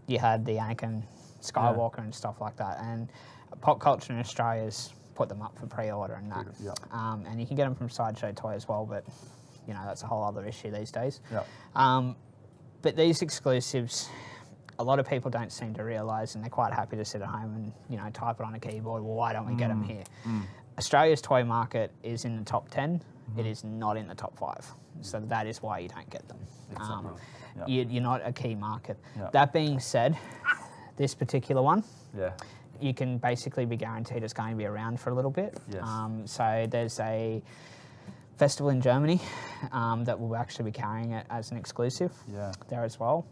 [SPEAKER 2] you had the Anakin Skywalker and stuff like that. And pop culture in Australia's put them up for pre-order and that. And you can get them from Sideshow Toy as well, but, you know, that's a whole other issue these days. But these exclusives, a lot of people don't seem to realise, and they're quite happy to sit at home and, you know, type it on a keyboard. Well, why don't we get them here? Australia's toy market is in the top 10. It is not in the top 5. So that is why you don't get them. You're not a key market. That being said, this particular one, you can basically be guaranteed it's going to be around for a little bit. So there's a festival in Germany that will actually be carrying it as an exclusive there as well.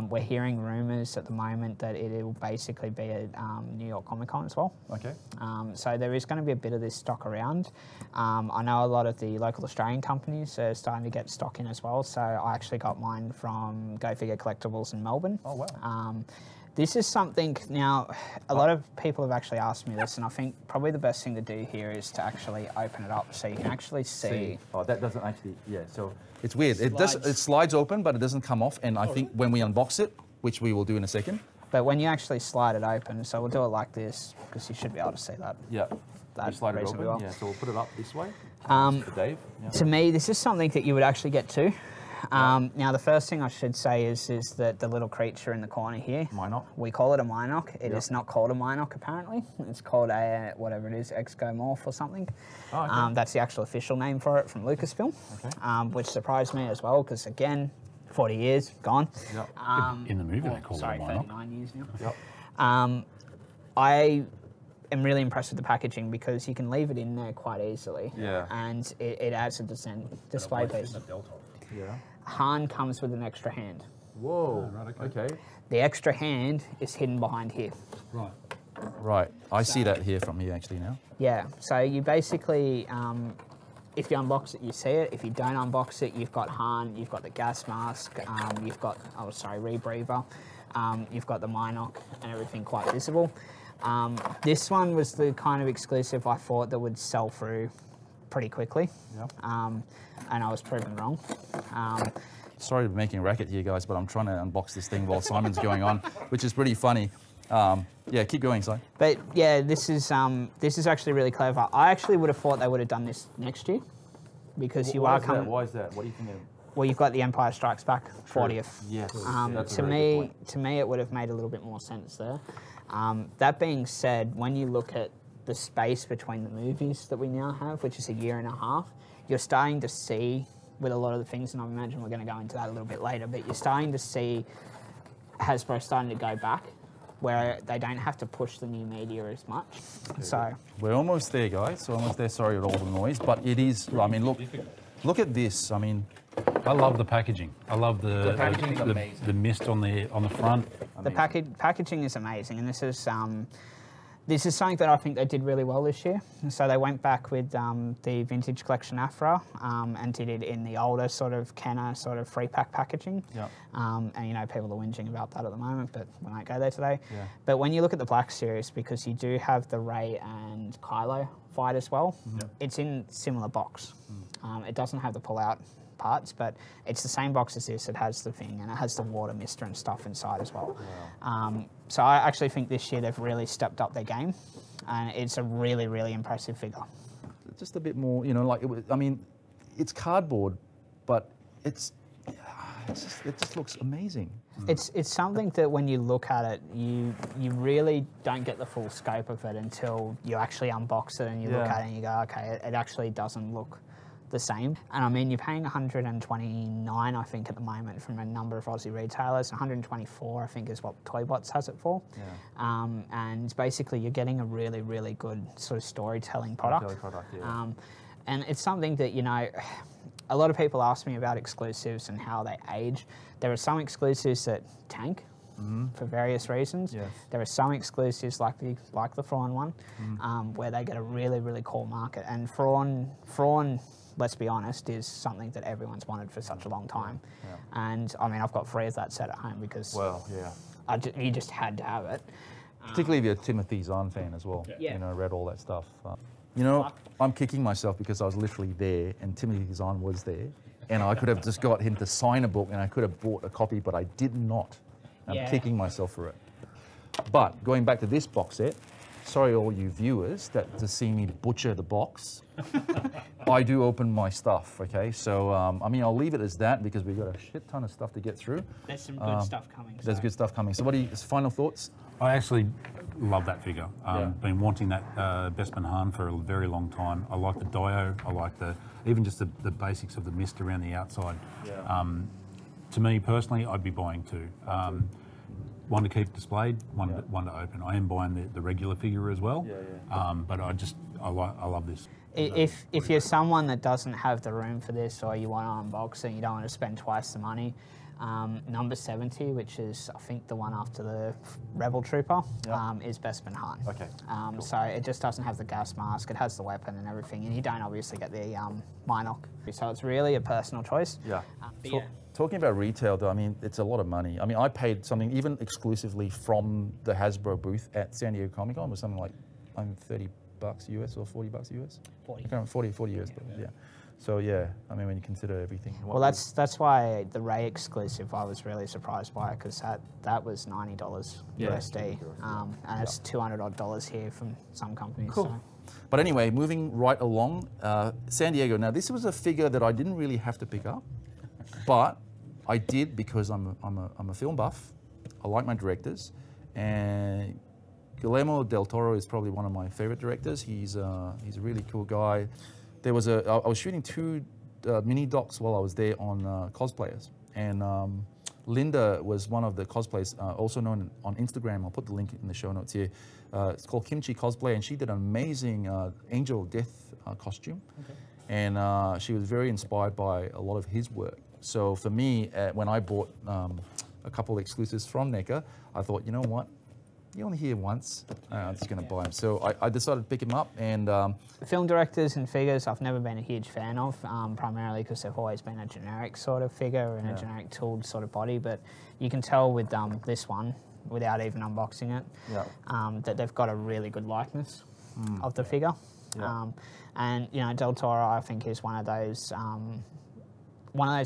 [SPEAKER 2] We're hearing rumours at the moment that it will basically be at New York Comic Con as well. So there is going to be a bit of this stock around. I know a lot of the local Australian companies are starting to get stock in as well. So I actually got mine from Go Figure Collectibles in Melbourne.
[SPEAKER 1] Oh, wow.
[SPEAKER 2] This is something, now, a lot of people have actually asked me this, and I think probably the best thing to do here is to actually open it up so you can actually see.
[SPEAKER 1] Oh, that doesn't actually, so it's weird. It slides open, but it doesn't come off, and I think when we unbox it, which we will do in a second.
[SPEAKER 2] But when you actually slide it open, so we'll do it like this, because you should be able to see that.
[SPEAKER 1] That slide it open, so we'll put it up this way. For Dave.
[SPEAKER 2] To me, this is something that you would actually get to. Now, the first thing I should say is that the little creature in the corner here,
[SPEAKER 1] Mynock.
[SPEAKER 2] We call it a Mynock. It is not called a Mynock, apparently. It's called a, whatever it is, Exomorph or something. That's the actual official name for it from Lucasfilm, which surprised me as well, because, again, 40 years, gone.
[SPEAKER 3] In the movie, they call it a Mynock.
[SPEAKER 2] 39 years now. I am really impressed with the packaging because you can leave it in there quite easily. And it adds a display piece. Han comes with an extra hand.
[SPEAKER 1] Whoa. Okay.
[SPEAKER 2] The extra hand is hidden behind here.
[SPEAKER 1] Right. I see that here from here actually now.
[SPEAKER 2] Yeah. So you basically, if you unbox it, you see it. If you don't unbox it, you've got Han, you've got the gas mask, you've got, rebreather, you've got the Mynock and everything quite visible. This one was the kind of exclusive I thought that would sell through pretty quickly. And I was proven wrong.
[SPEAKER 1] Sorry for making a racket here, guys, but I'm trying to unbox this thing while Simon's going on, which is pretty funny. Keep going, Si.
[SPEAKER 2] But yeah, this is actually really clever. I actually would have thought they would have done this next year, because
[SPEAKER 1] Why is that? What do you think of?
[SPEAKER 2] Well, you've got the Empire Strikes Back 40th.
[SPEAKER 1] Yes.
[SPEAKER 2] To me, it would have made a little bit more sense there. That being said, when you look at the space between the movies that we now have, which is a year and a half, you're starting to see, with a lot of the things, and I imagine we're going to go into that a little bit later, but you're starting to see Hasbro starting to go back, where they don't have to push the new media as much. So
[SPEAKER 1] we're almost there, guys. We're almost there. Sorry about all the noise, but it is. I mean, look at this. I mean,
[SPEAKER 3] I love the packaging. I love the mist on the front.
[SPEAKER 2] The packaging is amazing, and this is This is something that I think they did really well this year. So they went back with the Vintage Collection Afra and did it in the older sort of Kenner sort of free pack packaging.
[SPEAKER 1] Yeah.
[SPEAKER 2] And you know, people are whinging about that at the moment, but we won't go there today.
[SPEAKER 1] Yeah.
[SPEAKER 2] But when you look at the Black Series, because you do have the Ray and Kylo fight as well, it's in similar box. It doesn't have the pull-out parts, but it's the same box as this. It has the thing, and it has the water mister and stuff inside as well. Wow. So I actually think this year they've really stepped up their game, and it's a really, really impressive figure.
[SPEAKER 1] Just a bit more, you know, like, I mean, it's cardboard, but it just looks amazing.
[SPEAKER 2] It's something that when you look at it, you really don't get the full scope of it until you actually unbox it and you look at it and you go, okay, it actually doesn't look the same. And I mean, you're paying 129, I think, at the moment from a number of Aussie retailers. 124, I think, is what Toybots has it for. Yeah. And basically, you're getting a really, really good sort of storytelling product. And it's something that, you know, a lot of people ask me about exclusives and how they age. There are some exclusives that tank for various reasons. Yes. There are some exclusives like the Thrawn one, where they get a really, really cool market. And Thrawn, let's be honest, is something that everyone's wanted for such a long time. Yeah. And I mean, I've got 3 of that set at home because you just had to have it.
[SPEAKER 1] Particularly if you're a Timothy Zahn fan as well. Yeah. You know, read all that stuff. You know, I'm kicking myself because I was literally there and Timothy Zahn was there, and I could have just got him to sign a book and I could have bought a copy, but I did not. I'm kicking myself for it. But going back to this box set, sorry all you viewers to see me butcher the box. I do open my stuff, okay? So, I mean, I'll leave it as that because we've got a shit ton of stuff to get through.
[SPEAKER 2] There's some good stuff coming.
[SPEAKER 1] There's good stuff coming. So what are your final thoughts?
[SPEAKER 3] I actually love that figure. Been wanting that Bespin Han for a very long time. I like the dio. I like even just the basics of the mist around the outside. Yeah. To me personally, I'd be buying 2. One to keep displayed, one to open. I am buying the regular figure as well. But I love this.
[SPEAKER 2] If you're someone that doesn't have the room for this, or you want to unbox it and you don't want to spend twice the money, number 70, which is I think the one after the Rebel Trooper, is Bespin Han. Okay. Cool. So it just doesn't have the gas mask. It has the weapon and everything, and you don't obviously get the Meyzco. So it's really a personal choice. Yeah.
[SPEAKER 1] Talking about retail, though, I mean, it's a lot of money. I mean, I paid something even exclusively from the Hasbro booth at San Diego Comic Con was something like $30 US or $40 US. 40 US, but yeah. So yeah, I mean, when you consider everything.
[SPEAKER 2] Well, that's why the Ray exclusive I was really surprised by, because that was $90 USD, and it's $200 odd here from some companies. Cool. So.
[SPEAKER 1] But anyway, moving right along, San Diego. Now, this was a figure that I didn't really have to pick up, but I did because I'm a film buff. I like my directors, and Guillermo del Toro is probably one of my favorite directors. He's a really cool guy. I was shooting 2 mini docs while I was there on cosplayers, and Linda was one of the cosplayers, also known on Instagram. I'll put the link in the show notes here. It's called Kimchi Cosplay, and she did an amazing Angel of Death costume, and she was very inspired by a lot of his work. So for me, when I bought a couple of exclusives from Neca, I thought, you know what? You're only here once. I'm just going to buy them. So I decided to pick him up. And
[SPEAKER 2] film directors and figures, I've never been a huge fan of, primarily because they've always been a generic sort of figure and a generic tooled sort of body. But you can tell with this one, without even unboxing it, that they've got a really good likeness of the figure. And you know, Del Toro, I think, is one of those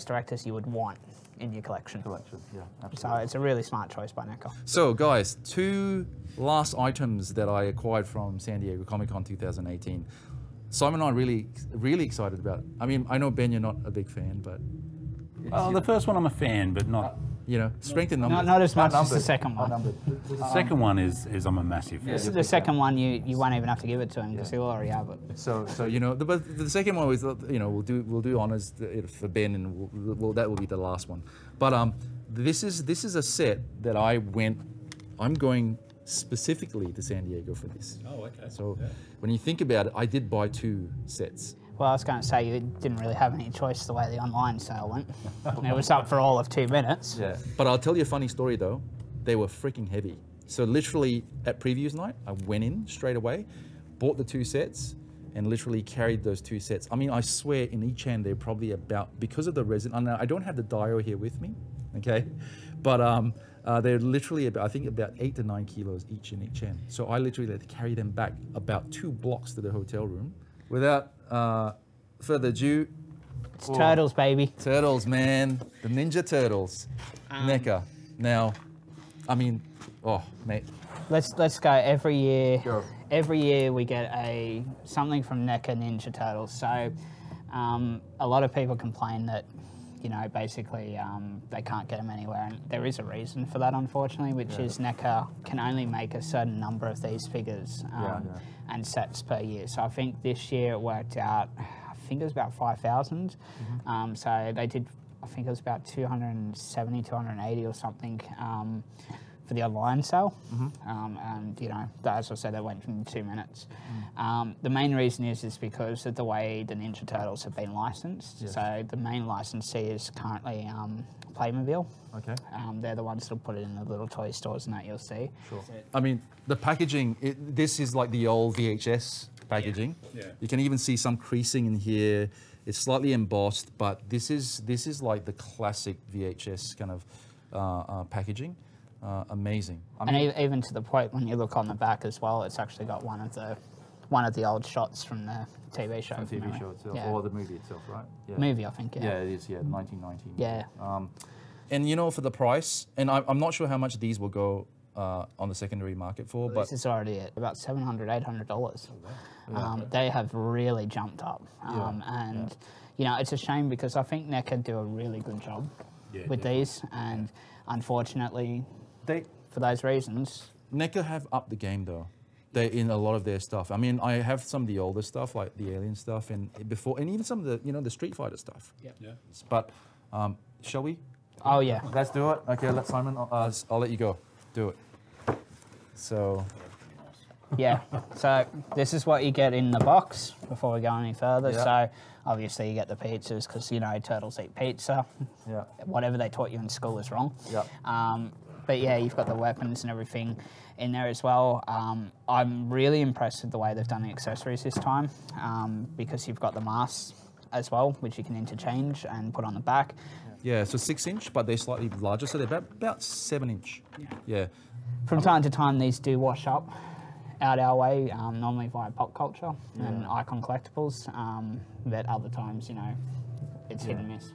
[SPEAKER 2] directors you would want in your collection. Yeah, absolutely. So it's a really smart choice by Neca.
[SPEAKER 1] So guys, 2 last items that I acquired from San Diego Comic-Con 2018. Simon and I are really excited about it. I mean, I know, Ben, you're not a big fan, but...
[SPEAKER 3] Well, the first one I'm a fan, but not...
[SPEAKER 1] You know, strength in numbers.
[SPEAKER 2] Not as much as the second one.
[SPEAKER 3] The second one is I'm a massive fan.
[SPEAKER 2] The second one, you won't even have to give it to him because he'll already have it.
[SPEAKER 1] So you know, the second one was, you know, we'll do honors for Ben, and that will be the last one. But this is a set that I'm going specifically to San Diego for this. Oh, okay. So when you think about it, I did buy 2 sets.
[SPEAKER 2] Well, I was going to say you didn't really have any choice the way the online sale went. It was up for all of 2 minutes.
[SPEAKER 1] Yeah. But I'll tell you a funny story though. They were freaking heavy. So literally at previews night, I went in straight away, bought the 2 sets, and literally carried those 2 sets. I mean, I swear in each hand they're probably about, because of the resin, I don't have the dial here with me, okay? But they're literally about, I think about 8 to 9 kilos each in each hand. So I literally had to carry them back about 2 blocks to the hotel room. Without further ado,
[SPEAKER 2] It's turtles, baby.
[SPEAKER 1] Turtles, man. The Ninja Turtles. Neca. Now, I mean, oh, mate.
[SPEAKER 2] Let's go every year.
[SPEAKER 1] Go.
[SPEAKER 2] Every year we get something from Neca Ninja Turtles. So a lot of people complain that, you know, basically they can't get them anywhere, and there is a reason for that, unfortunately, which is Neca can only make a certain number of these figures and sets per year. So I think this year it worked out, I think it was about 5,000. So they did, I think it was about 270, 280 or something for the online sale. And, you know, as I said, they went in 2 minutes. The main reason is because of the way the Ninja Turtles have been licensed. So the main licensee is currently Playmobil.
[SPEAKER 1] Okay.
[SPEAKER 2] They're the ones that'll put it in the little toy stores and that you'll see.
[SPEAKER 1] Sure. I mean, the packaging, this is like the old VHS packaging. You can even see some creasing in here. It's slightly embossed, but this is like the classic VHS kind of packaging. Amazing. I mean,
[SPEAKER 2] and even to the point when you look on the back as well, it's actually got one of the old shots from the TV show.
[SPEAKER 1] the TV show itself, or the movie itself, right? Yeah.
[SPEAKER 2] Movie, I think.
[SPEAKER 1] Yeah, it is. Yeah, 1990.
[SPEAKER 2] Yeah.
[SPEAKER 1] And you know, for the price, and I'm not sure how much these will go on the secondary market for, but
[SPEAKER 2] This is already at about $700, $800. They have really jumped up, and you know, it's a shame because I think Neca do a really good job with these, and unfortunately, for those reasons,
[SPEAKER 1] Neca have upped the game though. They in a lot of their stuff. I mean, I have some of the older stuff, like the Alien stuff, and even some of the the Street Fighter stuff. But shall we?
[SPEAKER 2] Oh yeah.
[SPEAKER 1] Let's do it. Okay, let Simon. I'll let you go. Do it. So.
[SPEAKER 2] Yeah. So this is what you get in the box before we go any further.
[SPEAKER 1] Yeah.
[SPEAKER 2] So obviously you get the pizzas because you know turtles eat pizza.
[SPEAKER 1] Yeah.
[SPEAKER 2] Whatever they taught you in school is wrong.
[SPEAKER 1] Yeah.
[SPEAKER 2] But yeah, you've got the weapons and everything in there as well. I'm really impressed with the way they've done the accessories this time because you've got the masks as well, which you can interchange and put on the back.
[SPEAKER 1] Yeah, so 6-inch, but they're slightly larger, so they're about 7-inch. Yeah.
[SPEAKER 2] From time to time, these do wash up out our way, normally via pop culture and Icon Collectibles, but other times, you know, it's hit and miss.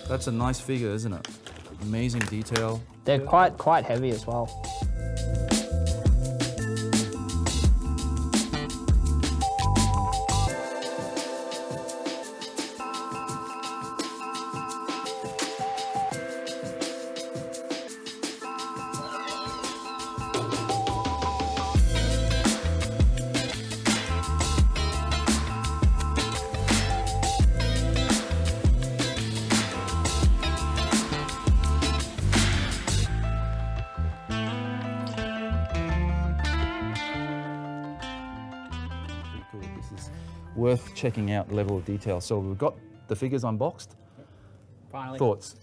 [SPEAKER 1] That's a nice figure, isn't it? Amazing detail.
[SPEAKER 2] They're quite heavy as well.
[SPEAKER 1] Worth checking out the level of detail. So we've got the figures unboxed.
[SPEAKER 2] Finally.
[SPEAKER 1] Thoughts,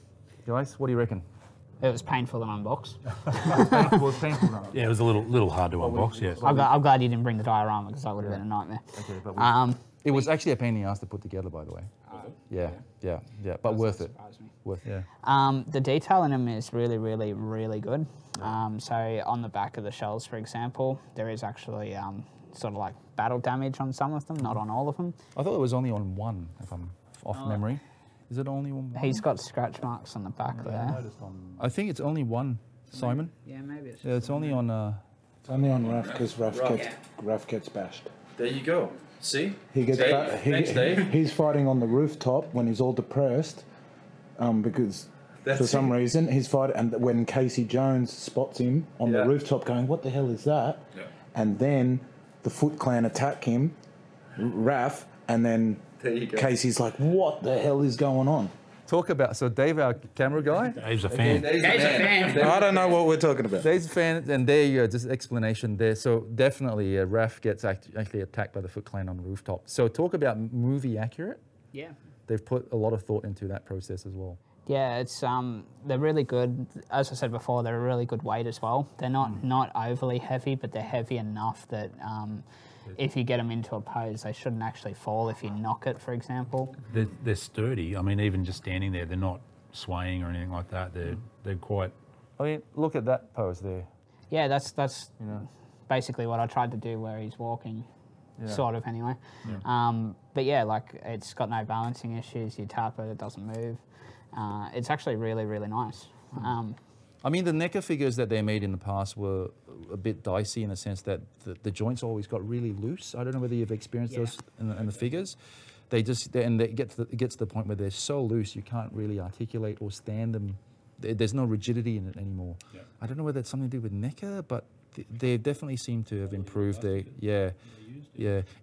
[SPEAKER 1] guys? What do you reckon?
[SPEAKER 2] It was painful to unbox.
[SPEAKER 1] It was painful.
[SPEAKER 3] Yeah, it was a little hard to unbox. Yes.
[SPEAKER 2] I'm glad you didn't bring the diorama because that would have been a nightmare.
[SPEAKER 1] Okay, but it was actually a pain in the ass to put together, by the way. Yeah. But worth it. Worth it. Yeah.
[SPEAKER 2] The detail in them is really, really, really good. So on the back of the shells, for example, there is actually sort of like battle damage on some of them, not on all of them.
[SPEAKER 1] I thought it was only on one, if I'm off memory. Is it only on one?
[SPEAKER 2] He's got scratch marks on the back there.
[SPEAKER 1] I think it's only one, Simon.
[SPEAKER 2] Yeah, maybe it's.
[SPEAKER 1] Yeah, it's only on.
[SPEAKER 4] It's only on Raph because Raph gets bashed.
[SPEAKER 1] There you go. See?
[SPEAKER 4] He gets
[SPEAKER 1] Thanks, Dave.
[SPEAKER 4] He's fighting on the rooftop when he's all depressed, because for some reason he's fighting. And when Casey Jones spots him on the rooftop, going, "What the hell is that?" Yeah. And then the Foot Clan attack him, Raph, and then Casey's like, what the hell is going on?
[SPEAKER 1] Talk about, so Dave, our camera guy.
[SPEAKER 3] Dave's a fan.
[SPEAKER 2] Dave's a fan.
[SPEAKER 4] I don't know what we're talking about.
[SPEAKER 1] Dave's a fan, and there you go, just explanation there. So definitely, Raph gets actually attacked by the Foot Clan on the rooftop. So talk about movie accurate.
[SPEAKER 2] Yeah.
[SPEAKER 1] They've put a lot of thought into that process as well.
[SPEAKER 2] Yeah, it's they're really good. As I said before, they're a really good weight as well. They're not overly heavy, but they're heavy enough that if you get them into a pose, they shouldn't actually fall if you knock it, for example.
[SPEAKER 3] They're sturdy. I mean, even just standing there, they're not swaying or anything like that. They're quite.
[SPEAKER 1] I mean, look at that pose there.
[SPEAKER 2] Yeah, that's basically what I tried to do where he's walking, sort of anyway. Yeah. But yeah, like it's got no balancing issues. You tap it, it doesn't move. It's actually really, really nice.
[SPEAKER 1] I mean, the Neca figures that they made in the past were a bit dicey in the sense that the joints always got really loose. I don't know whether you've experienced those in the figures. They get to the point where they're so loose you can't really articulate or stand them. There's no rigidity in it anymore. Yeah. I don't know whether it's something to do with Neca, but they definitely seem to have improved their, yeah.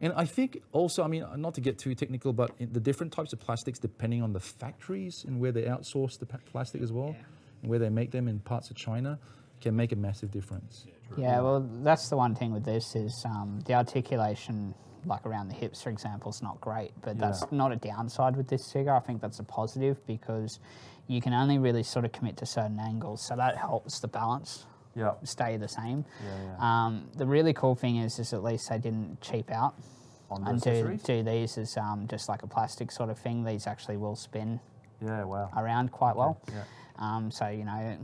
[SPEAKER 1] And I think also, I mean, not to get too technical, but the different types of plastics, depending on the factories and where they outsource the plastic as well, and where they make them in parts of China, can make a massive difference.
[SPEAKER 2] Yeah, well, that's the one thing with this is the articulation, like around the hips, for example, is not great, but that's not a downside with this figure. I think that's a positive because you can only really sort of commit to certain angles, so that helps the balance stay the same. The really cool thing is at least they didn't cheap out and do these as just like a plastic sort of thing. These actually will spin around quite well. So, you know,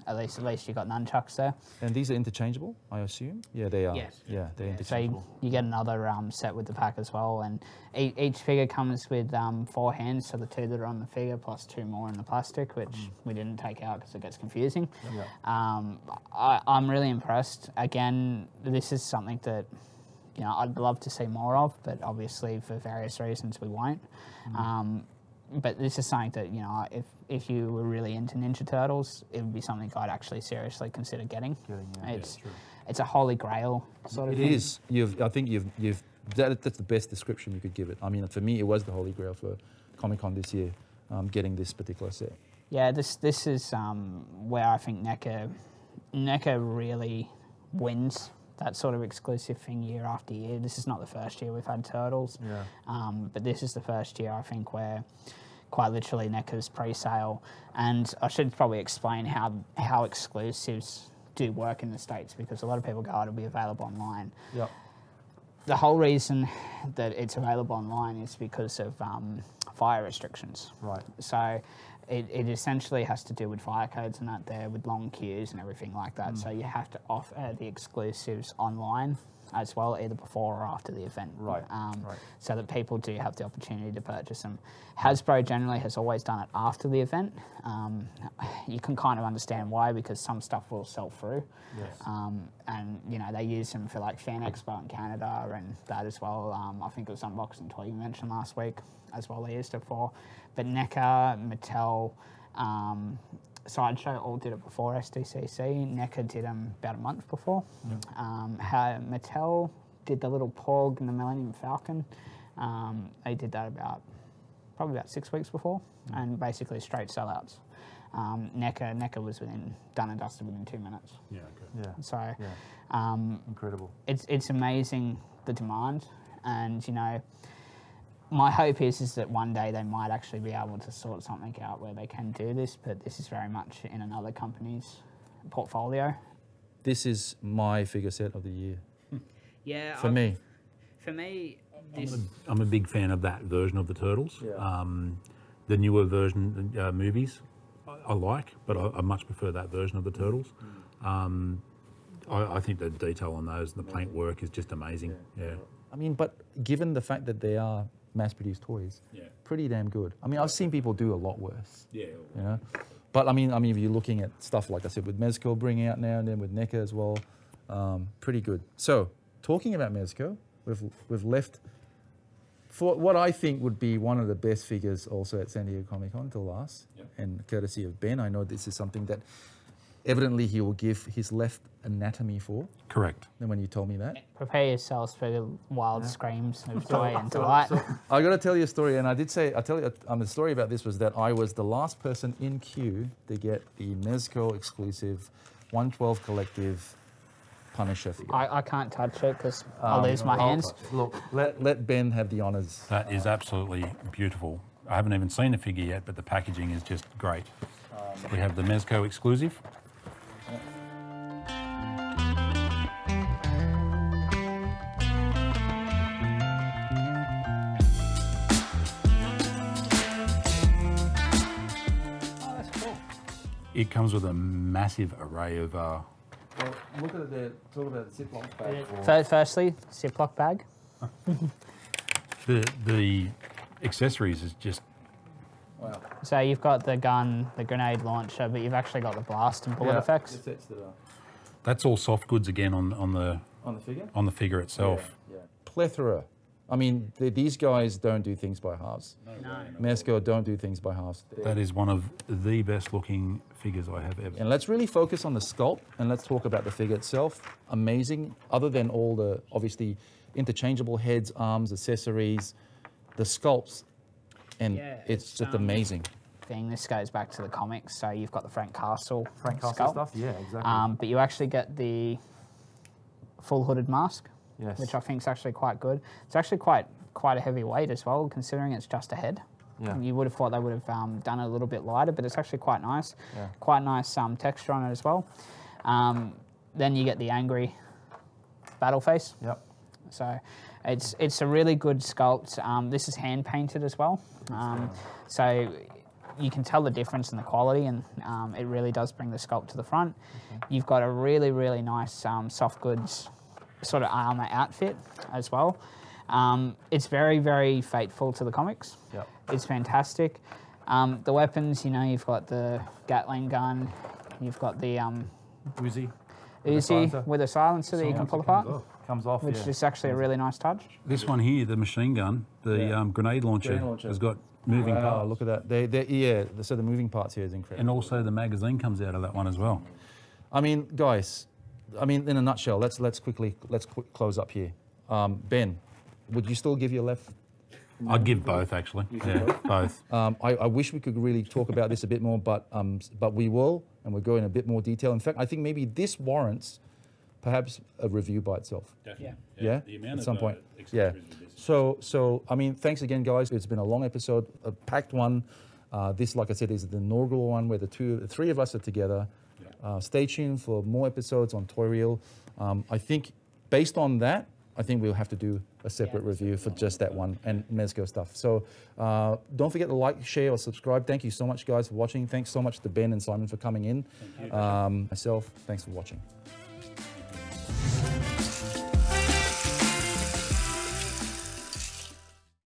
[SPEAKER 2] at least you got nunchucks there.
[SPEAKER 1] And these are interchangeable, I assume? Yeah, they are.
[SPEAKER 2] Yes.
[SPEAKER 1] Yeah, they're interchangeable.
[SPEAKER 2] So you get another set with the pack as well. And each figure comes with 4 hands, so the 2 that are on the figure plus 2 more in the plastic, which we didn't take out because it gets confusing. I'm really impressed. Again, this is something that, you know, I'd love to see more of, but obviously for various reasons we won't. But this is something that, you know, if you were really into Ninja Turtles, it would be something I'd actually seriously consider getting. It's a holy grail sort of thing.
[SPEAKER 1] It is. I think that's the best description you could give it. I mean, for me, it was the holy grail for Comic-Con this year, getting this particular set.
[SPEAKER 2] Yeah, this is where I think Neca really wins that sort of exclusive thing year after year. This is not the first year we've had Turtles, but this is the first year, I think, where quite literally Neca's pre-sale. And I should probably explain how exclusives do work in the States, because a lot of people go, oh, it'll be available online. The whole reason that it's available online is because of fire restrictions. So it essentially has to do with fire codes and that there, with long queues and everything like that. So you have to offer the exclusives online as well, either before or after the event, so that people do have the opportunity to purchase them. Hasbro generally has always done it after the event. You can kind of understand why, because some stuff will sell through. And, you know, they use them for like Fan Expo in Canada and that as well. I think it was Unboxed and Toy you mentioned last week as well, they used it for. But Neca, Mattel, Sideshow all did it before SDCC. Neca did them about a month before. Mattel did the little Porg and the Millennium Falcon. They did that probably about 6 weeks before, and basically straight sellouts. Neca was done and dusted within 2 minutes. So
[SPEAKER 1] incredible.
[SPEAKER 2] It's amazing, the demand, and you know, my hope is that one day they might actually be able to sort something out where they can do this, but this is very much in another company's portfolio. This is my figure set of the year.
[SPEAKER 1] Yeah.
[SPEAKER 2] For me,
[SPEAKER 3] I'm a big fan of that version of the Turtles. The newer version movies I like, but I much prefer that version of the Turtles. I think the detail on those and the paint work is just amazing.
[SPEAKER 1] I mean, but given the fact that they are mass-produced toys, pretty damn good. I mean, I've seen people do a lot worse. You know, but I mean, if you're looking at stuff like I said with Mezco bringing out now and then with Neca as well, pretty good. So, talking about Mezco, we've left for what I think would be one of the best figures also at San Diego Comic-Con till last, and courtesy of Ben, I know this is something that evidently he will give his left anatomy for.
[SPEAKER 3] Correct.
[SPEAKER 1] Then when you told me that.
[SPEAKER 2] Prepare yourselves for the wild screams of joy and delight.
[SPEAKER 1] I got to tell you a story, and I did say, I'll tell you, the story about this was that I was the last person in queue to get the Mezco exclusive 112 collective Punisher figure.
[SPEAKER 2] I can't touch it because I'll lose my hands.
[SPEAKER 1] Look, let Ben have the honours.
[SPEAKER 3] That is absolutely beautiful. I haven't even seen the figure yet, but the packaging is just great. We have the Mezco exclusive. It comes with a massive array of.
[SPEAKER 1] Well, look at the talk about the Ziploc bag.
[SPEAKER 2] Firstly, Ziploc bag.
[SPEAKER 3] The accessories is just.
[SPEAKER 1] Wow.
[SPEAKER 2] So you've got the gun, the grenade launcher, but you've actually got the blast and bullet effects.
[SPEAKER 3] That's all soft goods again on the
[SPEAKER 1] figure?
[SPEAKER 3] On the figure itself.
[SPEAKER 1] Yeah. Plethora. I mean, these guys don't do things by halves.
[SPEAKER 2] No.
[SPEAKER 1] Mezco don't do things by halves.
[SPEAKER 3] That is one of the best looking figures I have ever.
[SPEAKER 1] And let's really focus on the sculpt and let's talk about the figure itself. Amazing, other than all the obviously interchangeable heads, arms, accessories, the sculpts, and it's just amazing.
[SPEAKER 2] This goes back to the comics, so you've got the Frank Castle sculpt,
[SPEAKER 1] stuff, yeah, exactly.
[SPEAKER 2] but you actually get the full hooded mask,
[SPEAKER 1] yes,
[SPEAKER 2] which I think is actually quite good. It's actually quite a heavy weight as well, considering it's just a head.
[SPEAKER 1] Yeah.
[SPEAKER 2] You would have thought they would have done it a little bit lighter, but it's actually quite nice.
[SPEAKER 1] Yeah.
[SPEAKER 2] Quite nice texture on it as well. Then you get the angry battle face.
[SPEAKER 1] Yep.
[SPEAKER 2] So it's a really good sculpt. This is hand painted as well. So you can tell the difference in the quality, and it really does bring the sculpt to the front. Okay. You've got a really, really nice soft goods sort of armor outfit as well. It's very, very faithful to the comics.
[SPEAKER 1] Yep.
[SPEAKER 2] It's fantastic. The weapons, you've got the Gatling gun, you've got the
[SPEAKER 1] Uzi
[SPEAKER 2] with a silencer that you can pull apart.
[SPEAKER 1] Comes off,
[SPEAKER 2] which is actually a really nice touch.
[SPEAKER 3] This one here, the machine gun, the grenade launcher has got moving parts.
[SPEAKER 1] Look at that. So the moving parts here is incredible.
[SPEAKER 3] And also the magazine comes out of that one as well.
[SPEAKER 1] I mean, guys, in a nutshell, let's quickly close up here. Ben, would you still give your left?
[SPEAKER 3] I'd give both, actually. Yeah, both.
[SPEAKER 1] I wish we could really talk about this a bit more, but we will, and we'll go in a bit more detail. In fact, I think maybe this warrants perhaps a review by itself.
[SPEAKER 3] Definitely.
[SPEAKER 1] Yeah?
[SPEAKER 3] The amount
[SPEAKER 1] at some point.
[SPEAKER 3] Yeah.
[SPEAKER 1] So thanks again, guys. It's been a long episode, a packed one. This, like I said, is the inaugural one where the three of us are together. Yeah. Stay tuned for more episodes on Toy Reel. I think based on that, I think we'll have to do a separate review for just that one and Mezco stuff. So don't forget to like, share, or subscribe. Thank you so much, guys, for watching. Thanks so much to Ben and Simon for coming in. Thank you. Myself, thanks for watching.